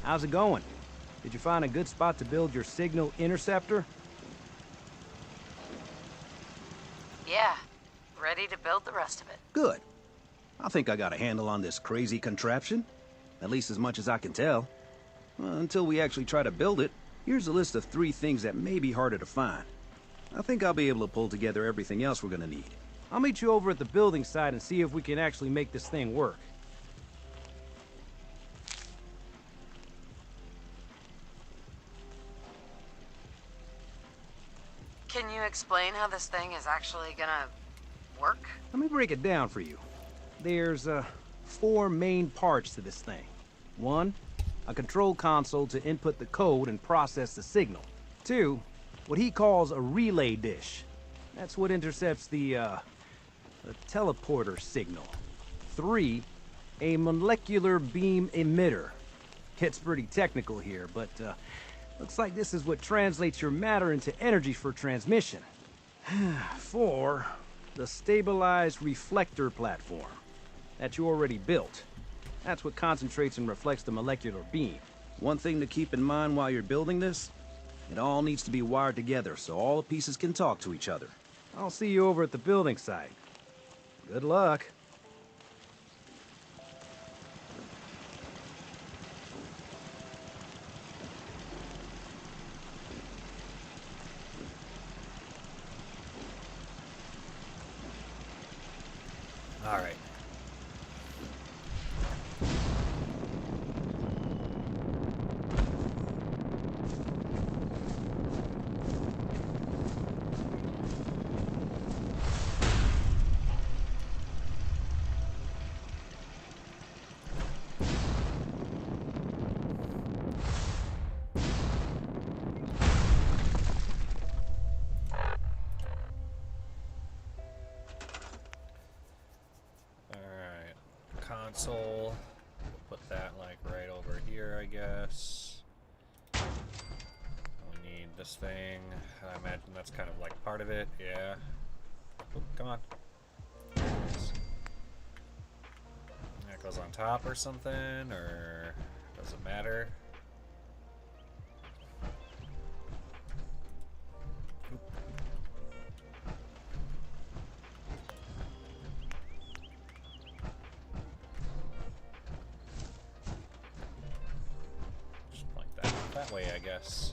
How's it going? Did you find a good spot to build your signal interceptor? Yeah, ready to build the rest of it. Good. I think I got a handle on this crazy contraption. At least as much as I can tell. Until we actually try to build it, here's a list of 3 things that may be harder to find. I think I'll be able to pull together everything else we're gonna need. I'll meet you over at the building site and see if we can actually make this thing work. Can you explain how this thing is actually gonna work? Let me break it down for you. There's 4 main parts to this thing. 1, a control console to input the code and process the signal. 2, what he calls a relay dish. That's what intercepts the teleporter signal. 3, a molecular beam emitter. Gets pretty technical here, but looks like this is what translates your matter into energy for transmission. 4, the stabilized reflector platform that you already built. That's what concentrates and reflects the molecular beam. One thing to keep in mind while you're building this, it all needs to be wired together so all the pieces can talk to each other. I'll see you over at the building site. Good luck. All right. Console. We'll put that like right over here, I guess. this thing. I imagine that's kind of like part of it. Yeah. Oh, come on. That goes on top or something, or does it matter? Just like that way, I guess.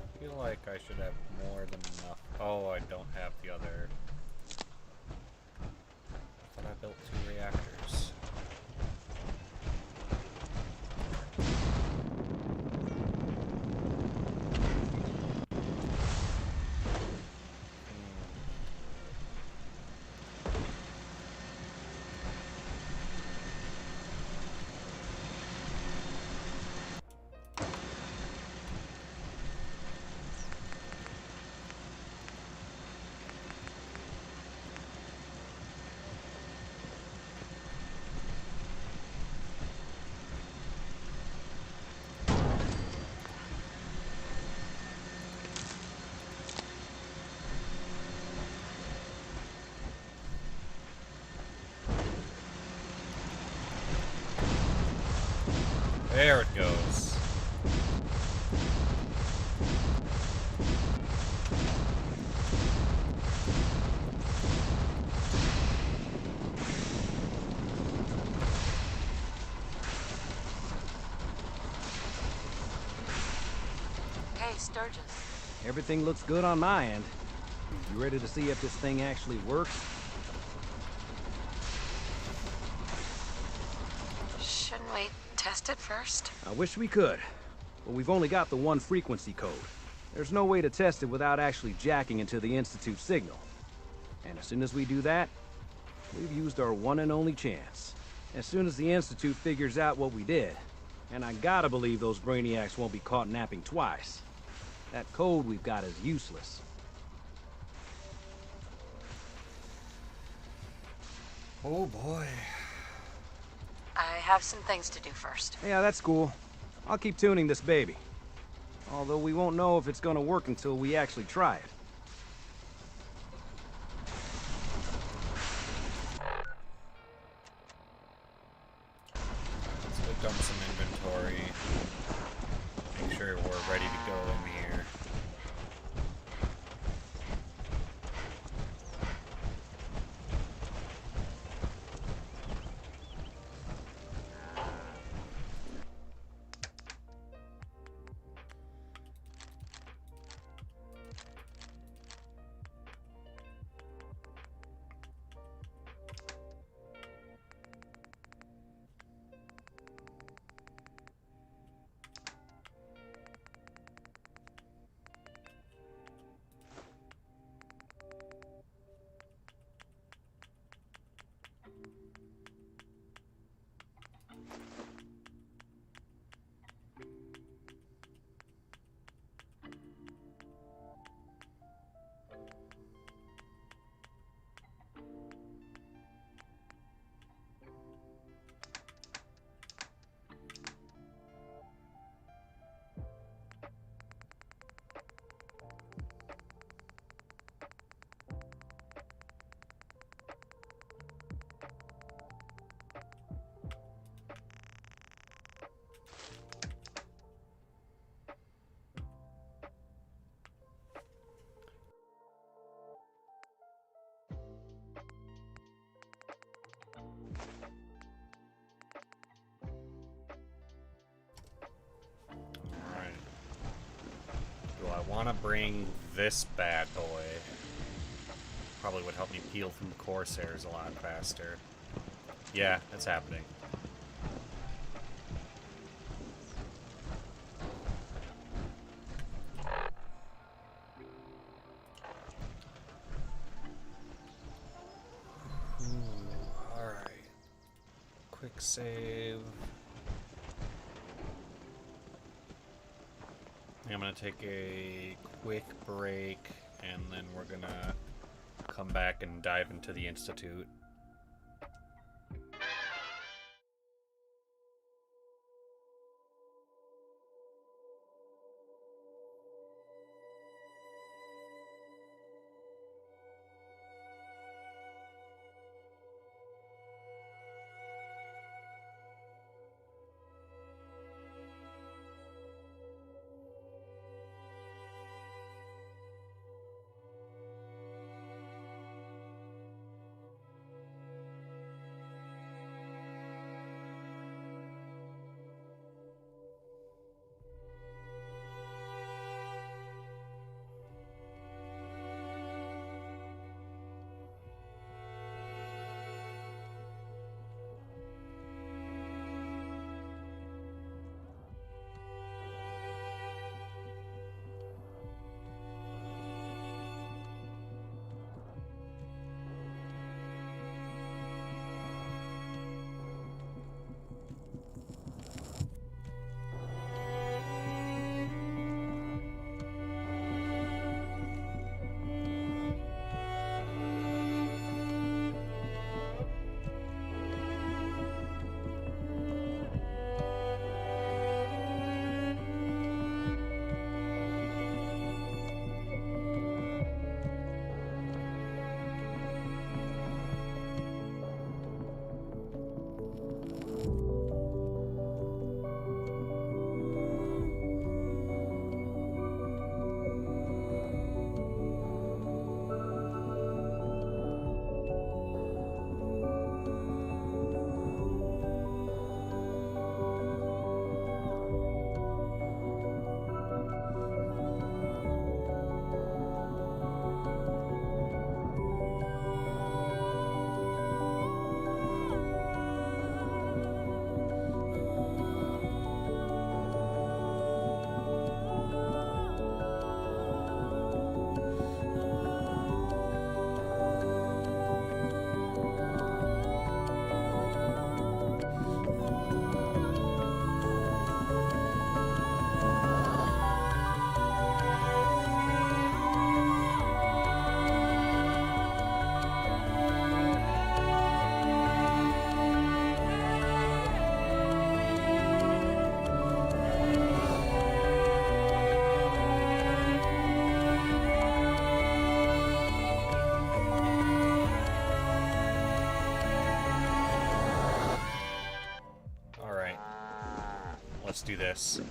I feel like I should have more than enough. Oh, I don't have the other. I thought I built 2 reactors. There it goes. Hey, Sturgis. Everything looks good on my end. You ready to see if this thing actually works? Shouldn't we test it first? I wish we could, but we've only got the one frequency code. There's no way to test it without actually jacking into the Institute signal. And as soon as we do that, we've used our one and only chance. As soon as the Institute figures out what we did, and I gotta believe those brainiacs won't be caught napping twice, that code we've got is useless. Oh boy. I have some things to do first. Yeah, that's cool. I'll keep tuning this baby. Although we won't know if it's gonna work until we actually try it. Let's go dump some inventory. Make sure we're ready to go in here. I want to bring this bad boy. Probably would help me peel from Corsairs a lot faster. Yeah, it's happening. Alright. quick save. I'm gonna take a quick break, and then we're gonna come back and dive into the Institute. Let's do this.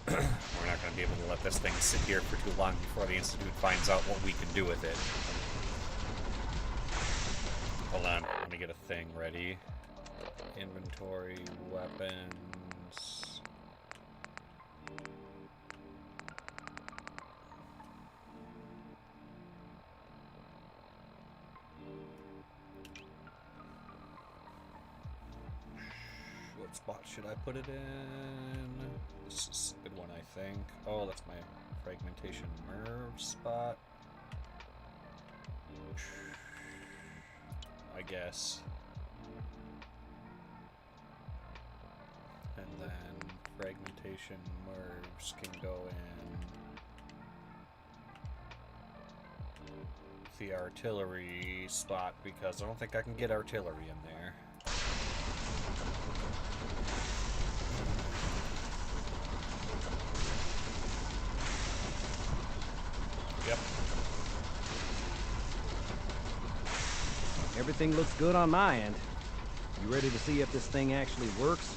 We're not going to be able to let this thing sit here for too long before the Institute finds out what we can do with it. Hold on, let me get a thing ready. Inventory, weapons. What spot should I put it in? This is a good one, I think. Oh, that's my fragmentation nerve spot. I guess. And then fragmentation nerves can go in the artillery spot because I don't think I can get artillery in there. Yep. Everything looks good on my end. You ready to see if this thing actually works?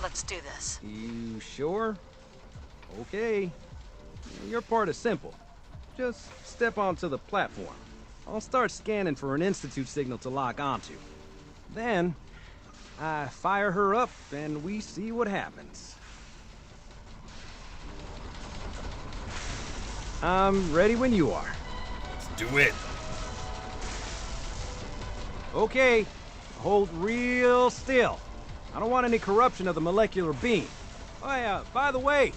Let's do this. You sure? Okay. Your part is simple. Just step onto the platform. I'll start scanning for an Institute signal to lock onto. Then, I fire her up and we see what happens. I'm ready when you are. Let's do it. Okay, hold real still. I don't want any corruption of the molecular beam. Oh yeah, by the way,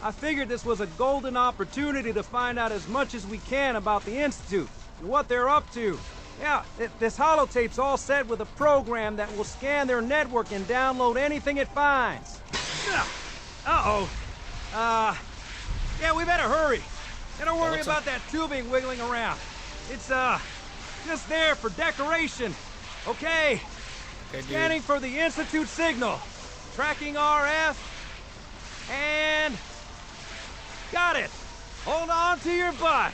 I figured this was a golden opportunity to find out as much as we can about the Institute and what they're up to. Yeah, this holotape's all set with a program that will scan their network and download anything it finds. Uh-oh. Yeah, we better hurry. And don't worry about that tubing wiggling around. It's, just there for decoration. Okay. Scanning for the Institute signal. Tracking RF. And... got it. Hold on to your butt.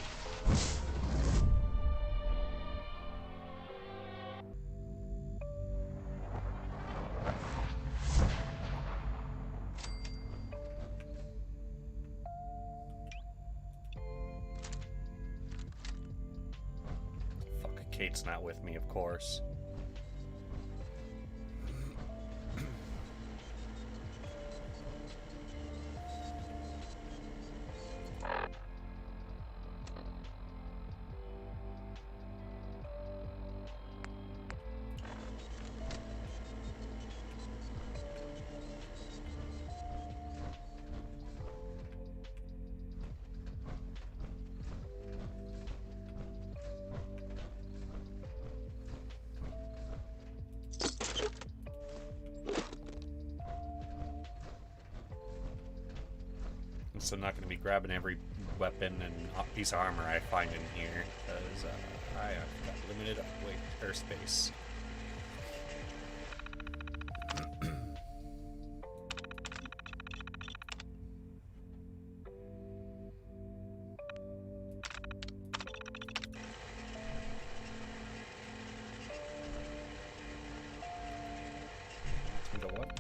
Kate's not with me, of course. So I'm not going to be grabbing every weapon and piece of armor I find in here, because I have got limited airspace. Let's go up.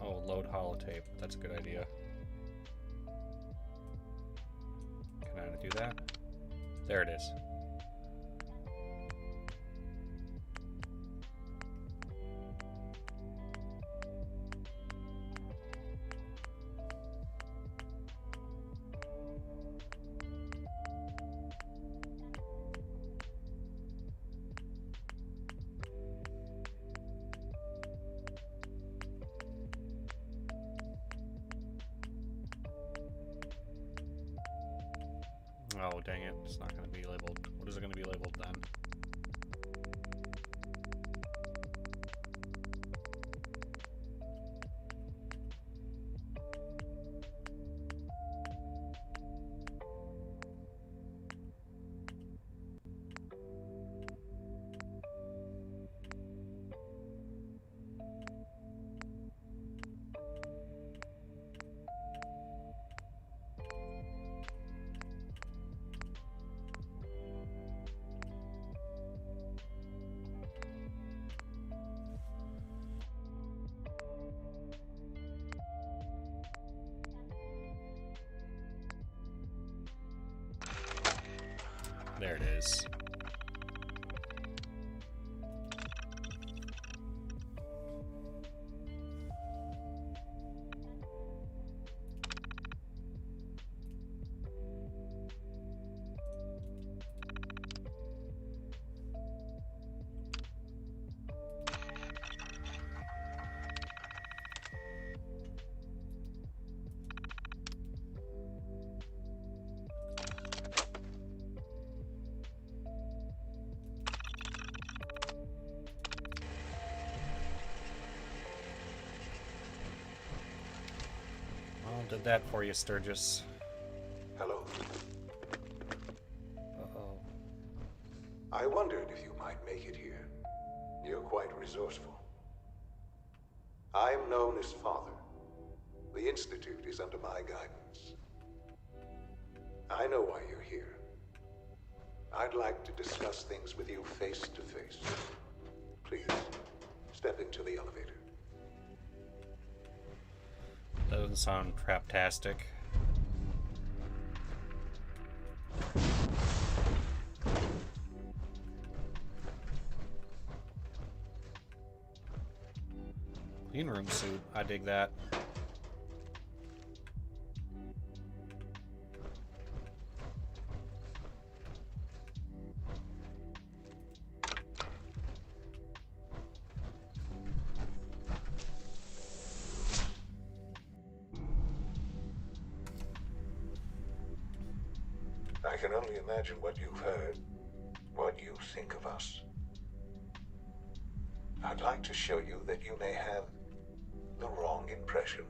Oh, load holotape. That's a good idea. Can I do that? There it is. Oh, dang it. It's not going to be labeled. What is it going to be labeled then? There it is. Did that for you, Sturgis. Hello. Uh-oh. I wondered if you might make it here. You're quite resourceful. I'm known as Father. The Institute is under my guidance. I know why you're here. I'd like to discuss things with you face to face. Please, step into the elevator. That doesn't sound craptastic. Clean room suit. I dig that. can only imagine what you've heard, what you think of us. I'd like to show you that you may have the wrong impression.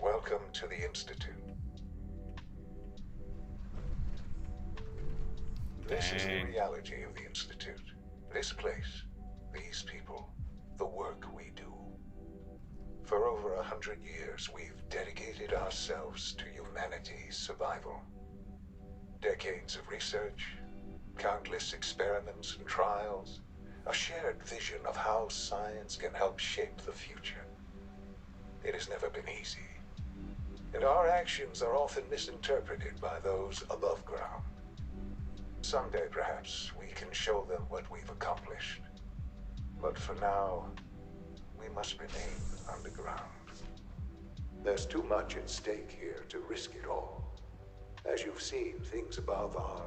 Welcome to the Institute. This is the reality of the Institute. This place, these people, the work we do. For over 100 years, we've dedicated ourselves to humanity's survival. Decades of research, countless experiments and trials, a shared vision of how science can help shape the future. It has never been easy, and our actions are often misinterpreted by those above ground. Someday, perhaps, we can show them what we've accomplished. But for now, we must remain underground. There's too much at stake here to risk it all. As you've seen, things above are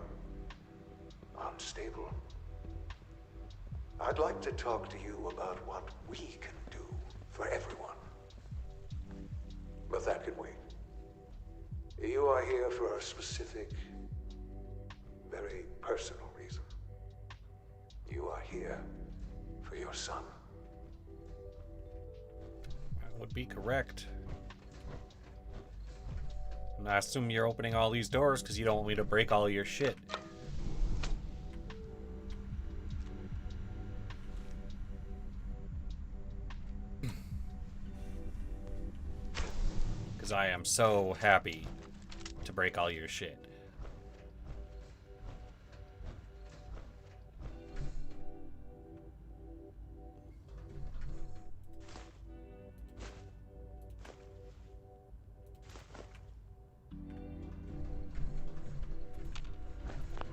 unstable. I'd like to talk to you about what we can do for everyone. But that can wait. You are here for a specific, very personal reason. You are here for your son. That would be correct. And I assume you're opening all these doors because you don't want me to break all your shit. Because I am so happy to break all your shit.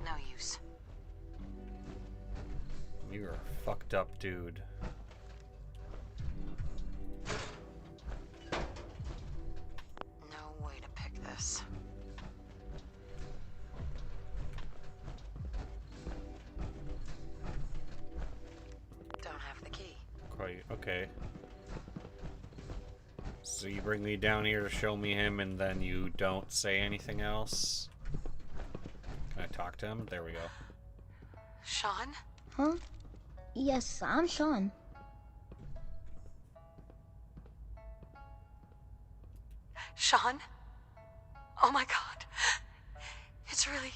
No use. You're a fucked up dude. No way to pick this. Don't have the key. Quite okay. So you bring me down here to show me him and then you don't say anything else? Can I talk to him? There we go. Sean? Huh? Yes, I'm Sean. Sean? Oh my god. It's really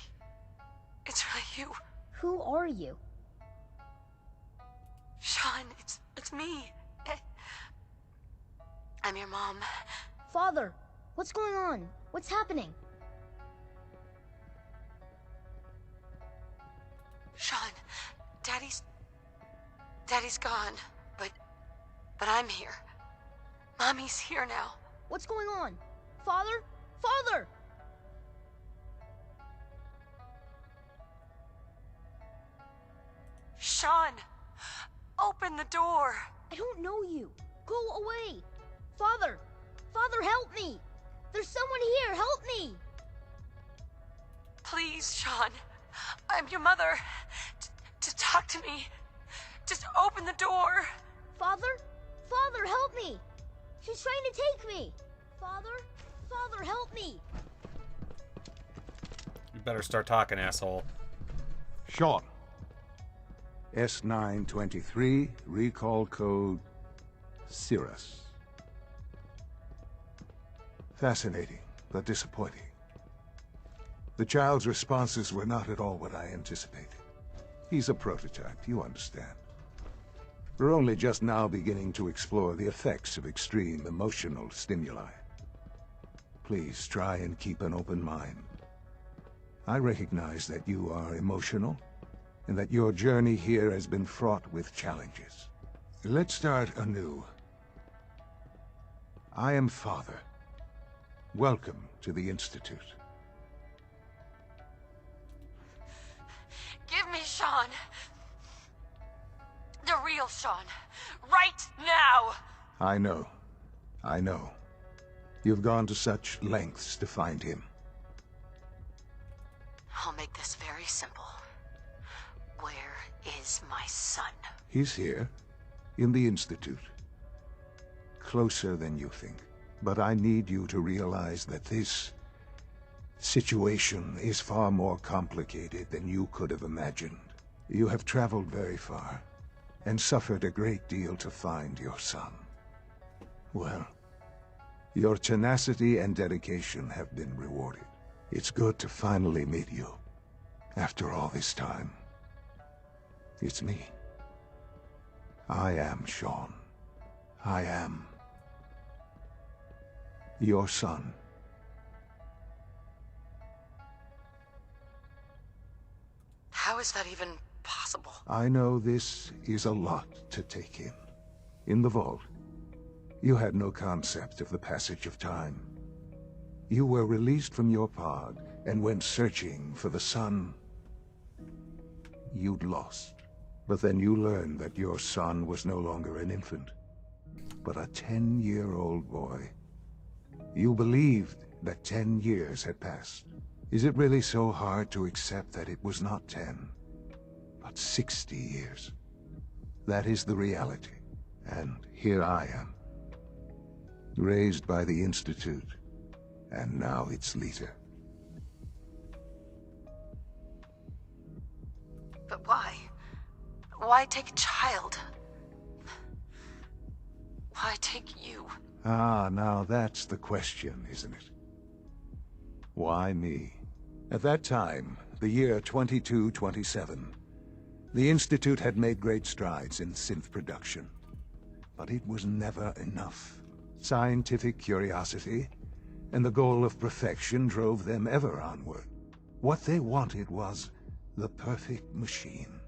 you. Who are you? Sean, it's me. I'm your mom. Father, what's going on? What's happening? Sean, Daddy's gone, but I'm here. Mommy's here now. What's going on? Father? Father! Sean, open the door. I don't know you. Go away. Father! Father, help me! There's someone here, help me! Please, Sean. I'm your mother. To talk to me. Just open the door. Father? Father, help me! She's trying to take me! Father? Father, help me! You better start talking, asshole. Sean. S923, recall code Cirrus. Fascinating, but disappointing. The child's responses were not at all what I anticipated. He's a prototype, you understand. We're only just now beginning to explore the effects of extreme emotional stimuli. Please try and keep an open mind. I recognize that you are emotional, and that your journey here has been fraught with challenges. Let's start anew. I am Father. Welcome to the Institute. Give me Sean. The real Sean. Right now! I know. I know. You've gone to such lengths to find him. I'll make this very simple. Where is my son? He's here, in the Institute. Closer than you think. But I need you to realize that this situation is far more complicated than you could have imagined. You have traveled very far, and suffered a great deal to find your son. Well, your tenacity and dedication have been rewarded. It's good to finally meet you. After all this time, it's me. I am Shaun. I am your son. How is that even possible? I know this is a lot to take in. In the vault, you had no concept of the passage of time. You were released from your pod and went searching for the son you'd lost. But then you learned that your son was no longer an infant, but a 10-year-old boy. You believed that 10 years had passed. Is it really so hard to accept that it was not 10, but 60 years? That is the reality, and here I am, raised by the Institute, and now its leader. But why? Why take a child? Why take you? Ah, now that's the question, isn't it? Why me? At that time, the year 2227, the Institute had made great strides in synth production. But it was never enough. Scientific curiosity and the goal of perfection drove them ever onward. What they wanted was the perfect machine.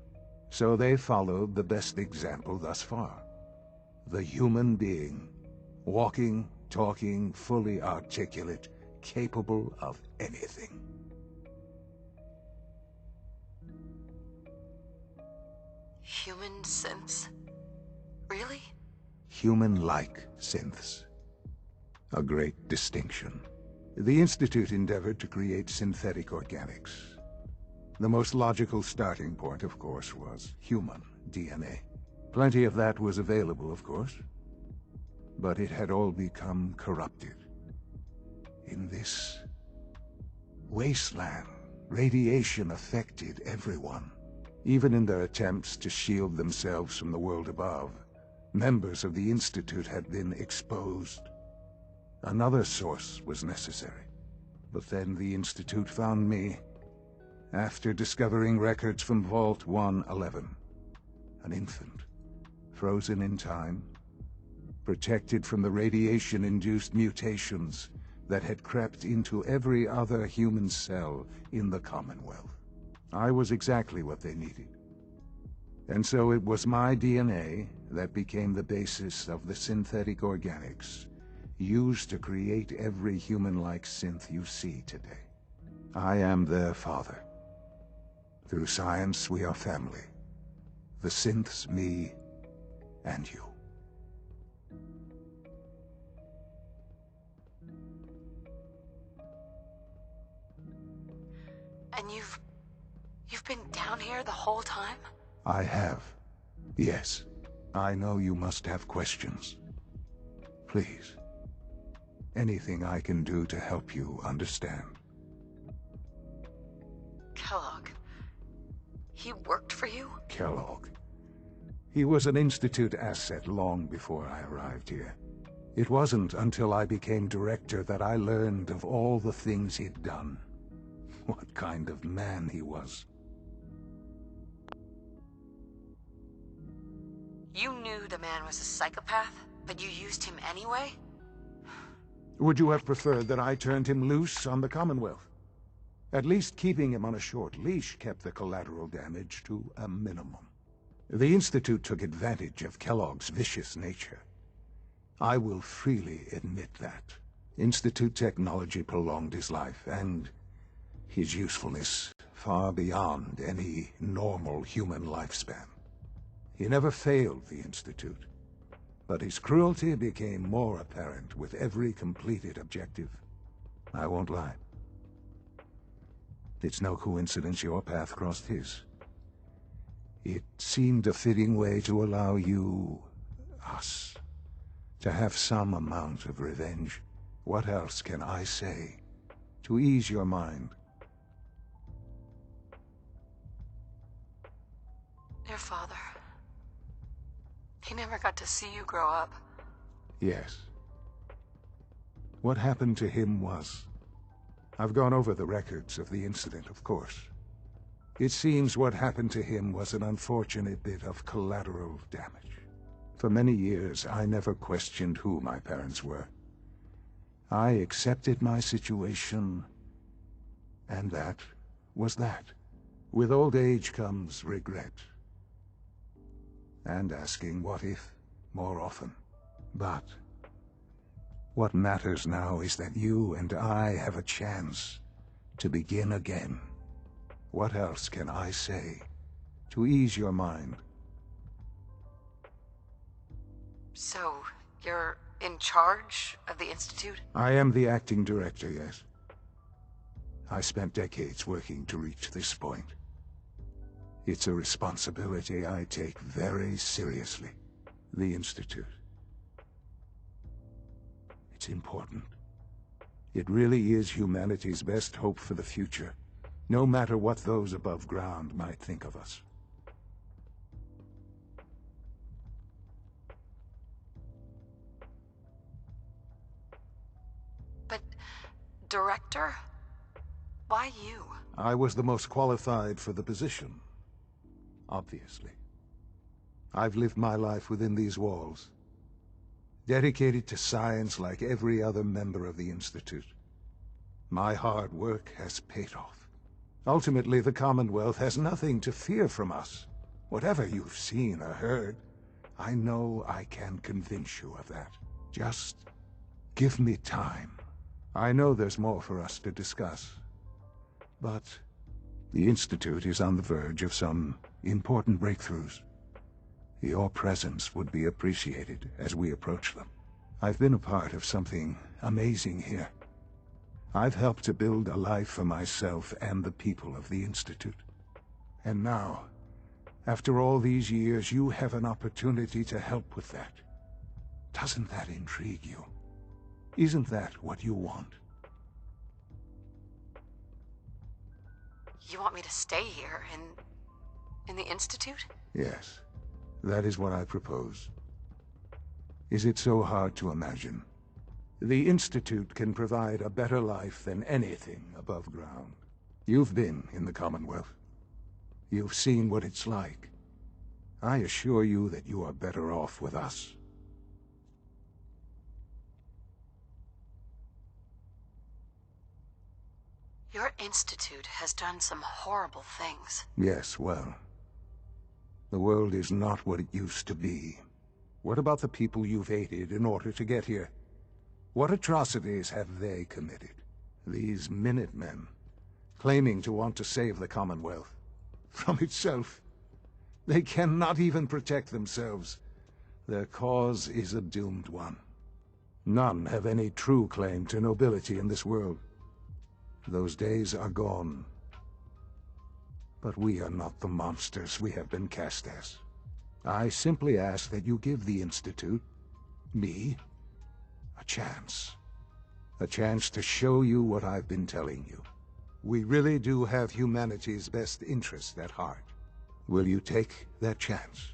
So they followed the best example thus far. The human being. Walking, talking, fully articulate, capable of anything. Human synths? Really? Human-like synths. A great distinction. The Institute endeavored to create synthetic organics. The most logical starting point, of course, was human DNA. Plenty of that was available, of course. But it had all become corrupted. In this wasteland, radiation affected everyone. Even in their attempts to shield themselves from the world above, members of the Institute had been exposed. Another source was necessary. But then the Institute found me, after discovering records from Vault 111. An infant, frozen in time, protected from the radiation-induced mutations that had crept into every other human cell in the Commonwealth. I was exactly what they needed. And so it was my DNA that became the basis of the synthetic organics used to create every human-like synth you see today. I am their father. Through science, we are family. The synths, me, and you. And you've been down here the whole time? I have. Yes. I know you must have questions. Please. Anything I can do to help you understand. Kellogg. He worked for you? Kellogg. He was an Institute asset long before I arrived here. It wasn't until I became director that I learned of all the things he'd done. What kind of man he was. You knew the man was a psychopath, but you used him anyway? Would you have preferred that I turned him loose on the Commonwealth? At least keeping him on a short leash kept the collateral damage to a minimum. The Institute took advantage of Kellogg's vicious nature. I will freely admit that. Institute technology prolonged his life, and his usefulness far beyond any normal human lifespan. He never failed the Institute, but his cruelty became more apparent with every completed objective. I won't lie. It's no coincidence your path crossed his. It seemed a fitting way to allow you, us, To have some amount of revenge. What else can I say to ease your mind? Your father. He never got to see you grow up. Yes. What happened to him was... I've gone over the records of the incident, of course. It seems what happened to him was an unfortunate bit of collateral damage. For many years, I never questioned who my parents were. I accepted my situation, and that was that. With old age comes regret. And asking what if more often. But what matters now is that you and I have a chance to begin again. What else can I say to ease your mind? So, you're in charge of the Institute? I am the acting director, yes. I spent decades working to reach this point. It's a responsibility I take very seriously. The Institute. It's important. It really is humanity's best hope for the future, no matter what those above ground might think of us. But, Director? Why you? I was the most qualified for the position. Obviously. I've lived my life within these walls, dedicated to science like every other member of the Institute. My hard work has paid off. Ultimately, the Commonwealth has nothing to fear from us. Whatever you've seen or heard, I know I can convince you of that. Just give me time. I know there's more for us to discuss, but the Institute is on the verge of some important breakthroughs. Your presence would be appreciated as we approach them. I've been a part of something amazing here. I've helped to build a life for myself and the people of the Institute. And now, after all these years, you have an opportunity to help with that. Doesn't that intrigue you? Isn't that what you want? You want me to stay here in the Institute? Yes, that is what I propose. Is it so hard to imagine? The Institute can provide a better life than anything above ground. You've been in the Commonwealth. You've seen what it's like. I assure you that you are better off with us. Your Institute has done some horrible things. Yes, well, the world is not what it used to be. What about the people you've aided in order to get here? What atrocities have they committed? These Minutemen, claiming to want to save the Commonwealth from itself. They cannot even protect themselves. Their cause is a doomed one. None have any true claim to nobility in this world. Those days are gone. But we are not the monsters we have been cast as. I simply ask that you give the Institute, me, a chance. A chance to show you what I've been telling you. We really do have humanity's best interest at heart. Will you take that chance?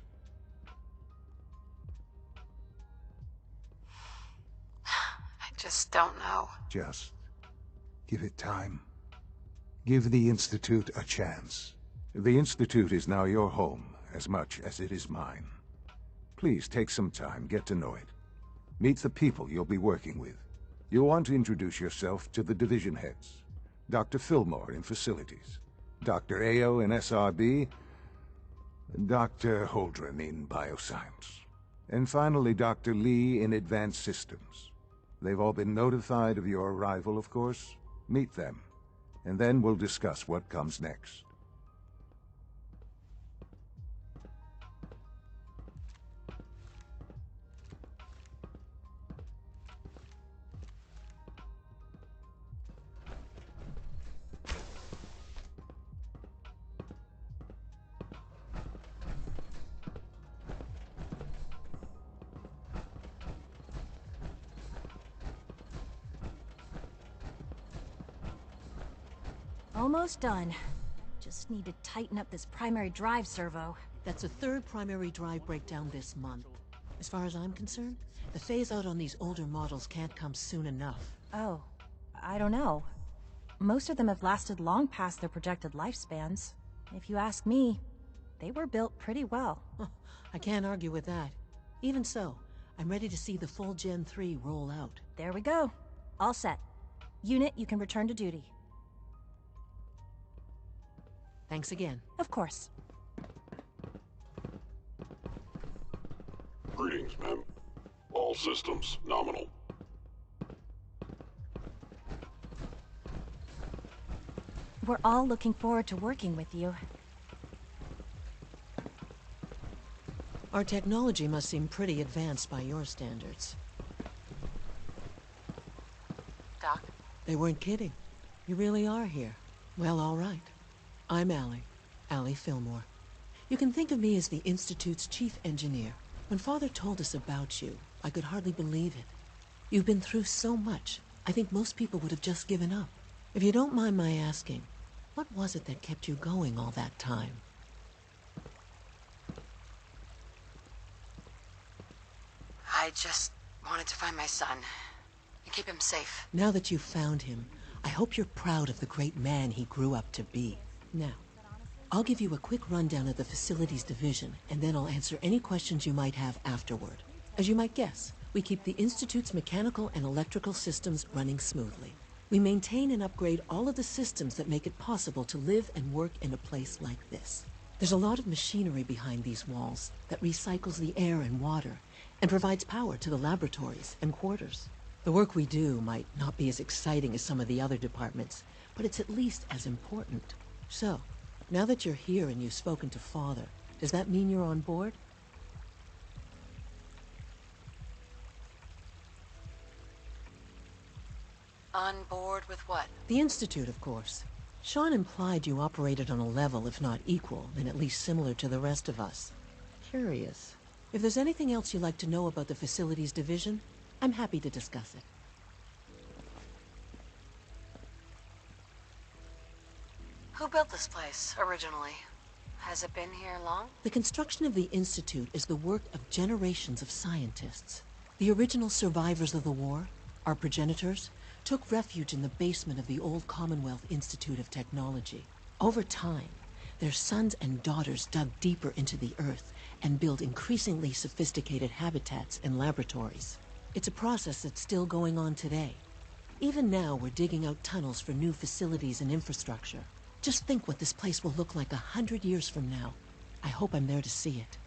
I just don't know. Just give it time. Give the Institute a chance. The Institute is now your home, as much as it is mine. Please take some time, get to know it. Meet the people you'll be working with. You'll want to introduce yourself to the division heads. Dr. Fillmore in Facilities, Dr. Ayo in SRB, Dr. Holdren in Bioscience, and finally Dr. Lee in Advanced Systems. They've all been notified of your arrival, of course. Meet them, and then we'll discuss what comes next. Almost done. Just need to tighten up this primary drive servo. That's a third primary drive breakdown this month. As far as I'm concerned, the phase-out on these older models can't come soon enough. Oh, I don't know. Most of them have lasted long past their projected lifespans. If you ask me, they were built pretty well. I can't argue with that. Even so, I'm ready to see the full Gen 3 roll out. There we go. All set. Unit, you can return to duty. Thanks again. Of course. Greetings, ma'am. All systems nominal. We're all looking forward to working with you. Our technology must seem pretty advanced by your standards. Doc? They weren't kidding. You really are here. Well, all right. I'm Allie Fillmore. You can think of me as the Institute's chief engineer. When Father told us about you, I could hardly believe it. You've been through so much, I think most people would have just given up. If you don't mind my asking, what was it that kept you going all that time? I just wanted to find my son and keep him safe. Now that you've found him, I hope you're proud of the great man he grew up to be. Now, I'll give you a quick rundown of the Facilities Division, and then I'll answer any questions you might have afterward. As you might guess, we keep the Institute's mechanical and electrical systems running smoothly. We maintain and upgrade all of the systems that make it possible to live and work in a place like this. There's a lot of machinery behind these walls that recycles the air and water and provides power to the laboratories and quarters. The work we do might not be as exciting as some of the other departments, but it's at least as important. So, now that you're here and you've spoken to Father, does that mean you're on board? On board with what? The Institute, of course. Sean implied you operated on a level, if not equal, then at least similar to the rest of us. Curious. If there's anything else you'd like to know about the Facilities Division, I'm happy to discuss it. Who built this place, originally? Has it been here long? The construction of the Institute is the work of generations of scientists. The original survivors of the war, our progenitors, took refuge in the basement of the old Commonwealth Institute of Technology. Over time, their sons and daughters dug deeper into the earth and built increasingly sophisticated habitats and laboratories. It's a process that's still going on today. Even now, we're digging out tunnels for new facilities and infrastructure. Just think what this place will look like 100 years from now. I hope I'm there to see it.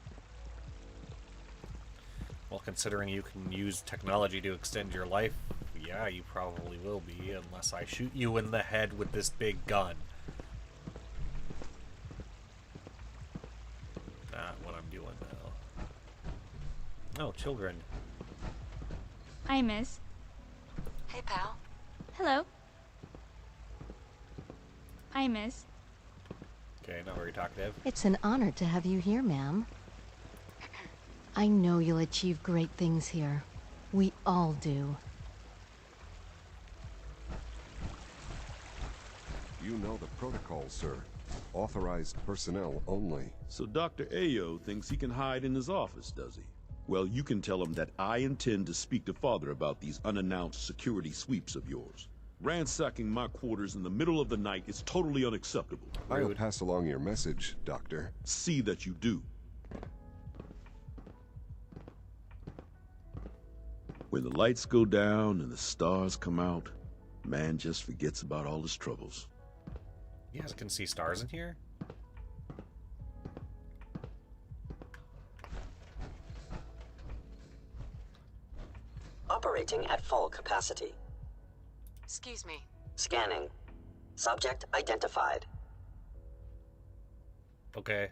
Well, considering you can use technology to extend your life, yeah, you probably will be, unless I shoot you in the head with this big gun. Not what I'm doing, though. Oh, children. Hi, miss. Hey, pal. Hello. Hi, miss. Okay, not very talkative. It's an honor to have you here, ma'am. I know you'll achieve great things here. We all do. You know the protocol, sir. Authorized personnel only. So Dr. Ayo thinks he can hide in his office, does he? Well, you can tell him that I intend to speak to Father about these unannounced security sweeps of yours. Ransacking my quarters in the middle of the night is totally unacceptable. I'll pass along your message, Doctor. See that you do. When the lights go down and the stars come out, man just forgets about all his troubles. You guys can see stars in here? Operating at full capacity. Excuse me. Scanning. Subject identified. Okay.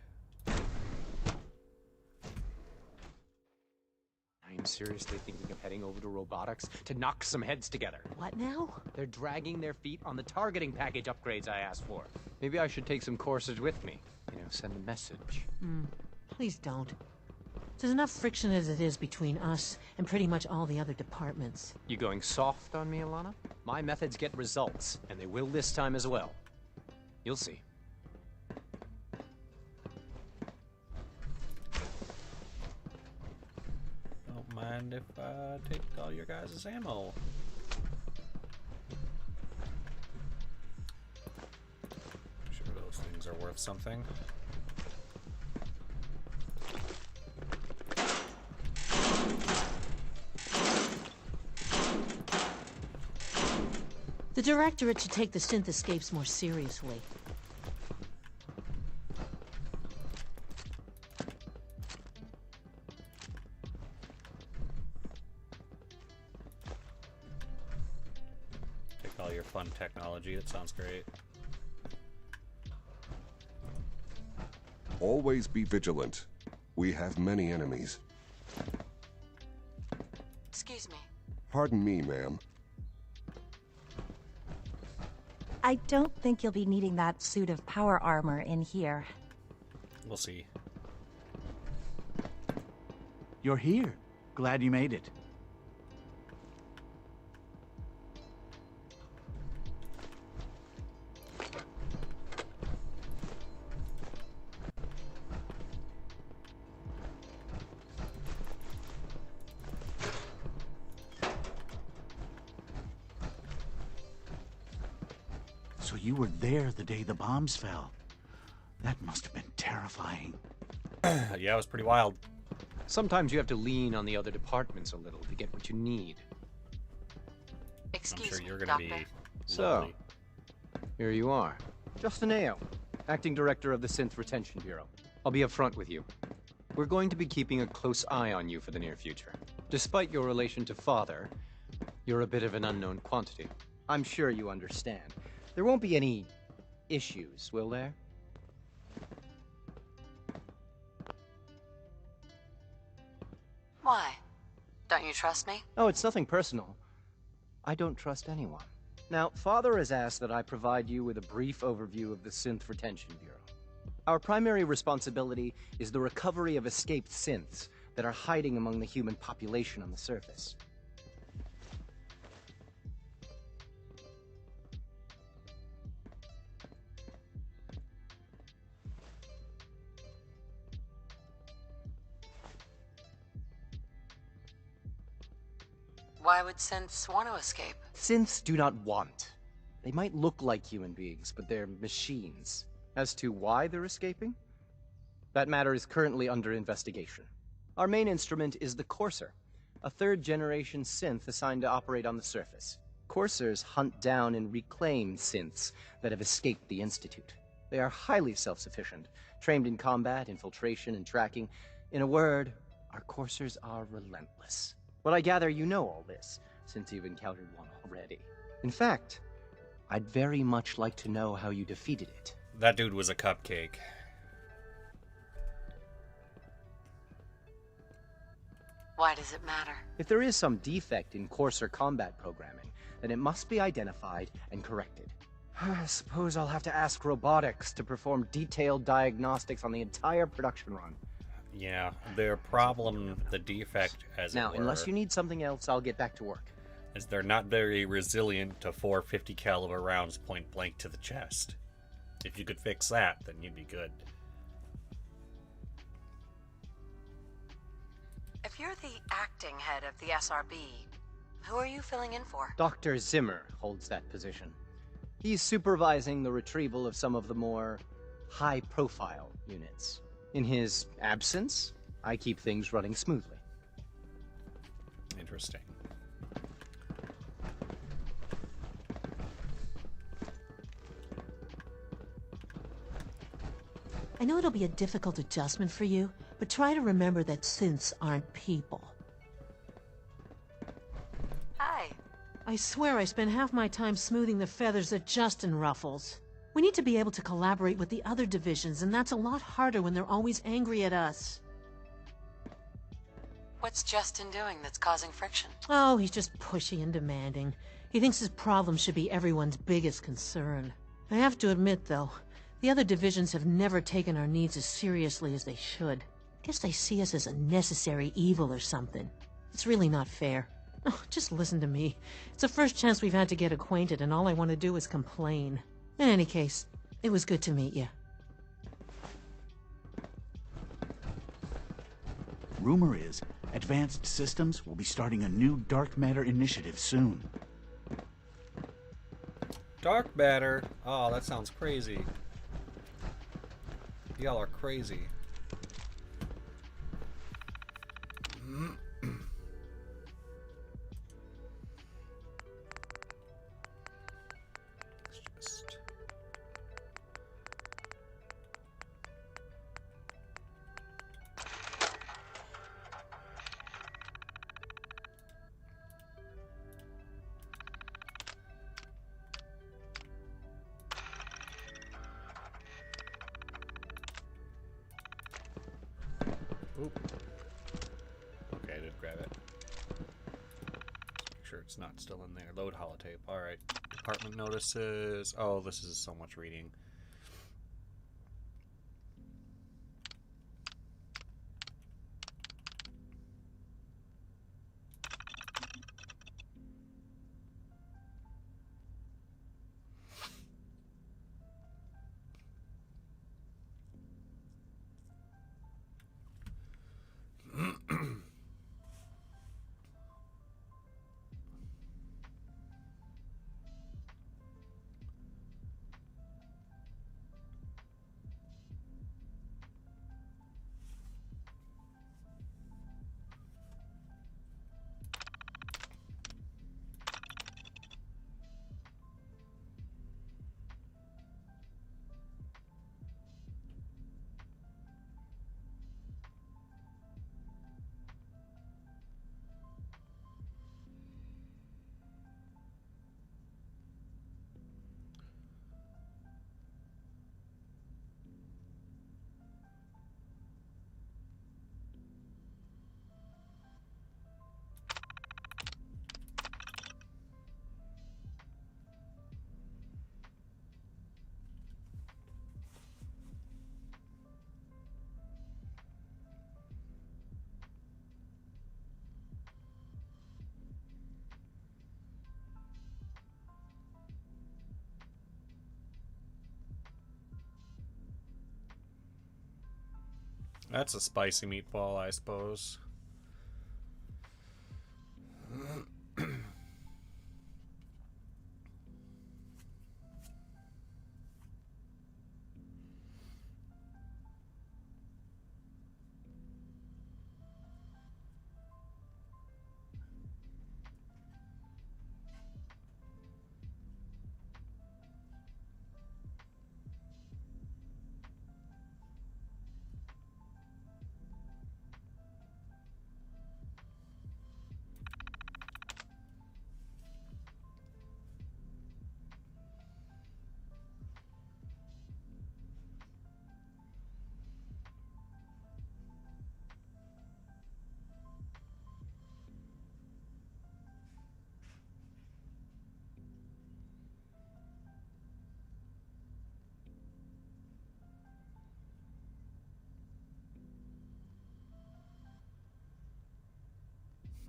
I'm seriously thinking of heading over to robotics to knock some heads together. What now? They're dragging their feet on the targeting package upgrades I asked for. Maybe I should take some courses with me. You know, send a message. Please don't. There's enough friction as it is between us and pretty much all the other departments. You going soft on me, Alana? My methods get results, and they will this time as well. You'll see. Don't mind if I take all your guys' ammo. I'm sure those things are worth something. The Directorate should take the synth escapes more seriously. Take all your fun technology, that sounds great. Always be vigilant. We have many enemies. Excuse me. Pardon me, ma'am. I don't think you'll be needing that suit of power armor in here. We'll see. You're here. Glad you made it. So you were there the day the bombs fell. That must have been terrifying. Yeah, it was pretty wild. Sometimes you have to lean on the other departments a little to get what you need. Excuse I'm sure you're me, gonna Doctor. be So, lovely. here you are. Justin Ayo, Acting Director of the Synth Retention Bureau. I'll be upfront with you. We're going to be keeping a close eye on you for the near future. Despite your relation to Father, you're a bit of an unknown quantity. I'm sure you understand. There won't be any issues, will there? Why? Don't you trust me? Oh, it's nothing personal. I don't trust anyone. Now, Father has asked that I provide you with a brief overview of the Synth Retention Bureau. Our primary responsibility is the recovery of escaped synths that are hiding among the human population on the surface. Why would synths want to escape? Synths do not want. They might look like human beings, but they're machines. As to why they're escaping? That matter is currently under investigation. Our main instrument is the Courser, a third-generation synth assigned to operate on the surface. Coursers hunt down and reclaim synths that have escaped the Institute. They are highly self-sufficient, trained in combat, infiltration, and tracking. In a word, our Coursers are relentless. Well, I gather you know all this, since you've encountered one already. In fact, I'd very much like to know how you defeated it. That dude was a cupcake. Why does it matter? If there is some defect in Courser combat programming, then it must be identified and corrected. I suppose I'll have to ask robotics to perform detailed diagnostics on the entire production run. Yeah, their problem, the defect, as Now, it were, unless you need something else, I'll get back to work. is they're not very resilient to 450 caliber rounds point blank to the chest. If you could fix that, then you'd be good. If you're the acting head of the SRB, who are you filling in for? Dr. Zimmer holds that position. He's supervising the retrieval of some of the more high-profile units. In his absence, I keep things running smoothly. Interesting. I know it'll be a difficult adjustment for you, but try to remember that synths aren't people. Hi. I swear I spend half my time smoothing the feathers that Justin ruffles. We need to be able to collaborate with the other divisions, and that's a lot harder when they're always angry at us. What's Justin doing that's causing friction? Oh, he's just pushy and demanding. He thinks his problem should be everyone's biggest concern. I have to admit, though, the other divisions have never taken our needs as seriously as they should. I guess they see us as a necessary evil or something. It's really not fair. Oh, just listen to me. It's the first chance we've had to get acquainted, and all I want to do is complain. In any case, It was good to meet you. Rumor is, Advanced Systems will be starting a new dark matter initiative soon. Dark matter? Oh, that sounds crazy. Y'all are crazy. Oop. Okay, I did grab it. Make sure it's not still in there. Load holotape. Alright. Department notices. Oh, this is so much reading. That's a spicy meatball, I suppose.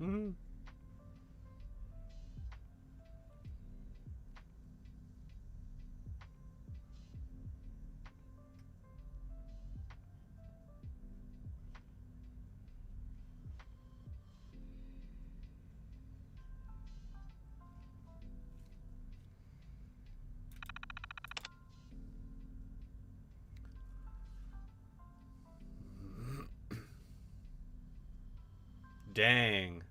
Mm-hmm. Dang.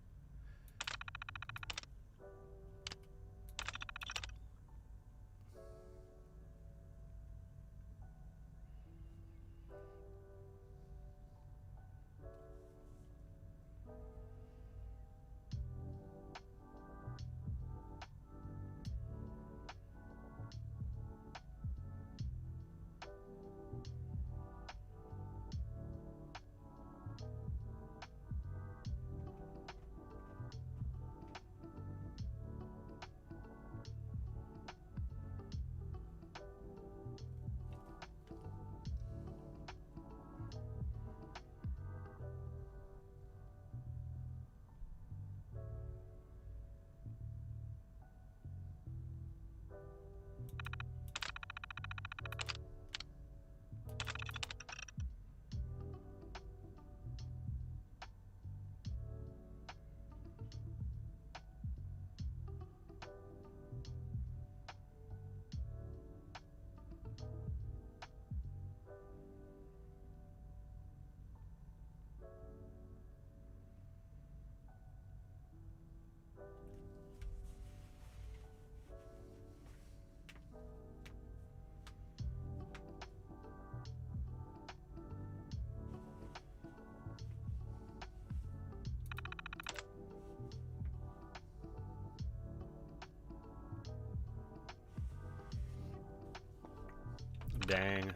Dang.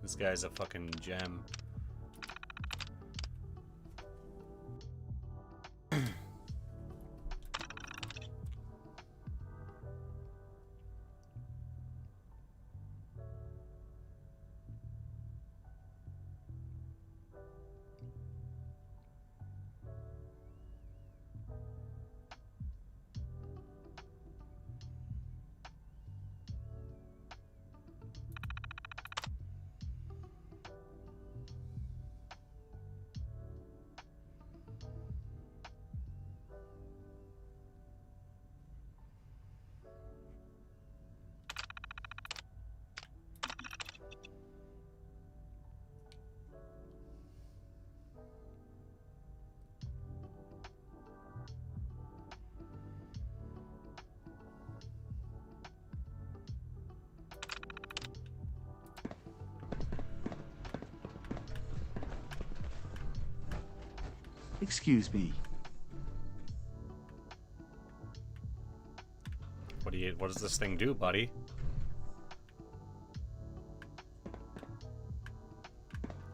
This guy's a fucking gem. Excuse me. What does this thing do, buddy?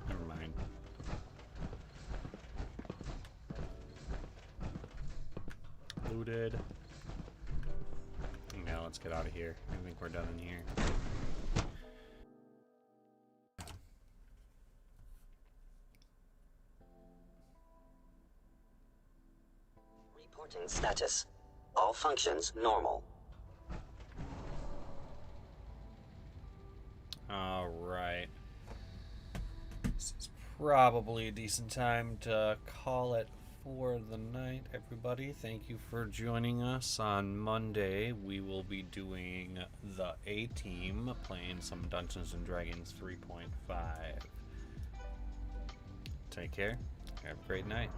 Never mind. Looted. Now let's get out of here. I think we're done in here. Reporting status. All functions normal. Alright. This is probably a decent time to call it for the night, everybody. Thank you for joining us. On Monday, we will be doing the A-Team, playing some Dungeons & Dragons 3.5. Take care. Have a great night.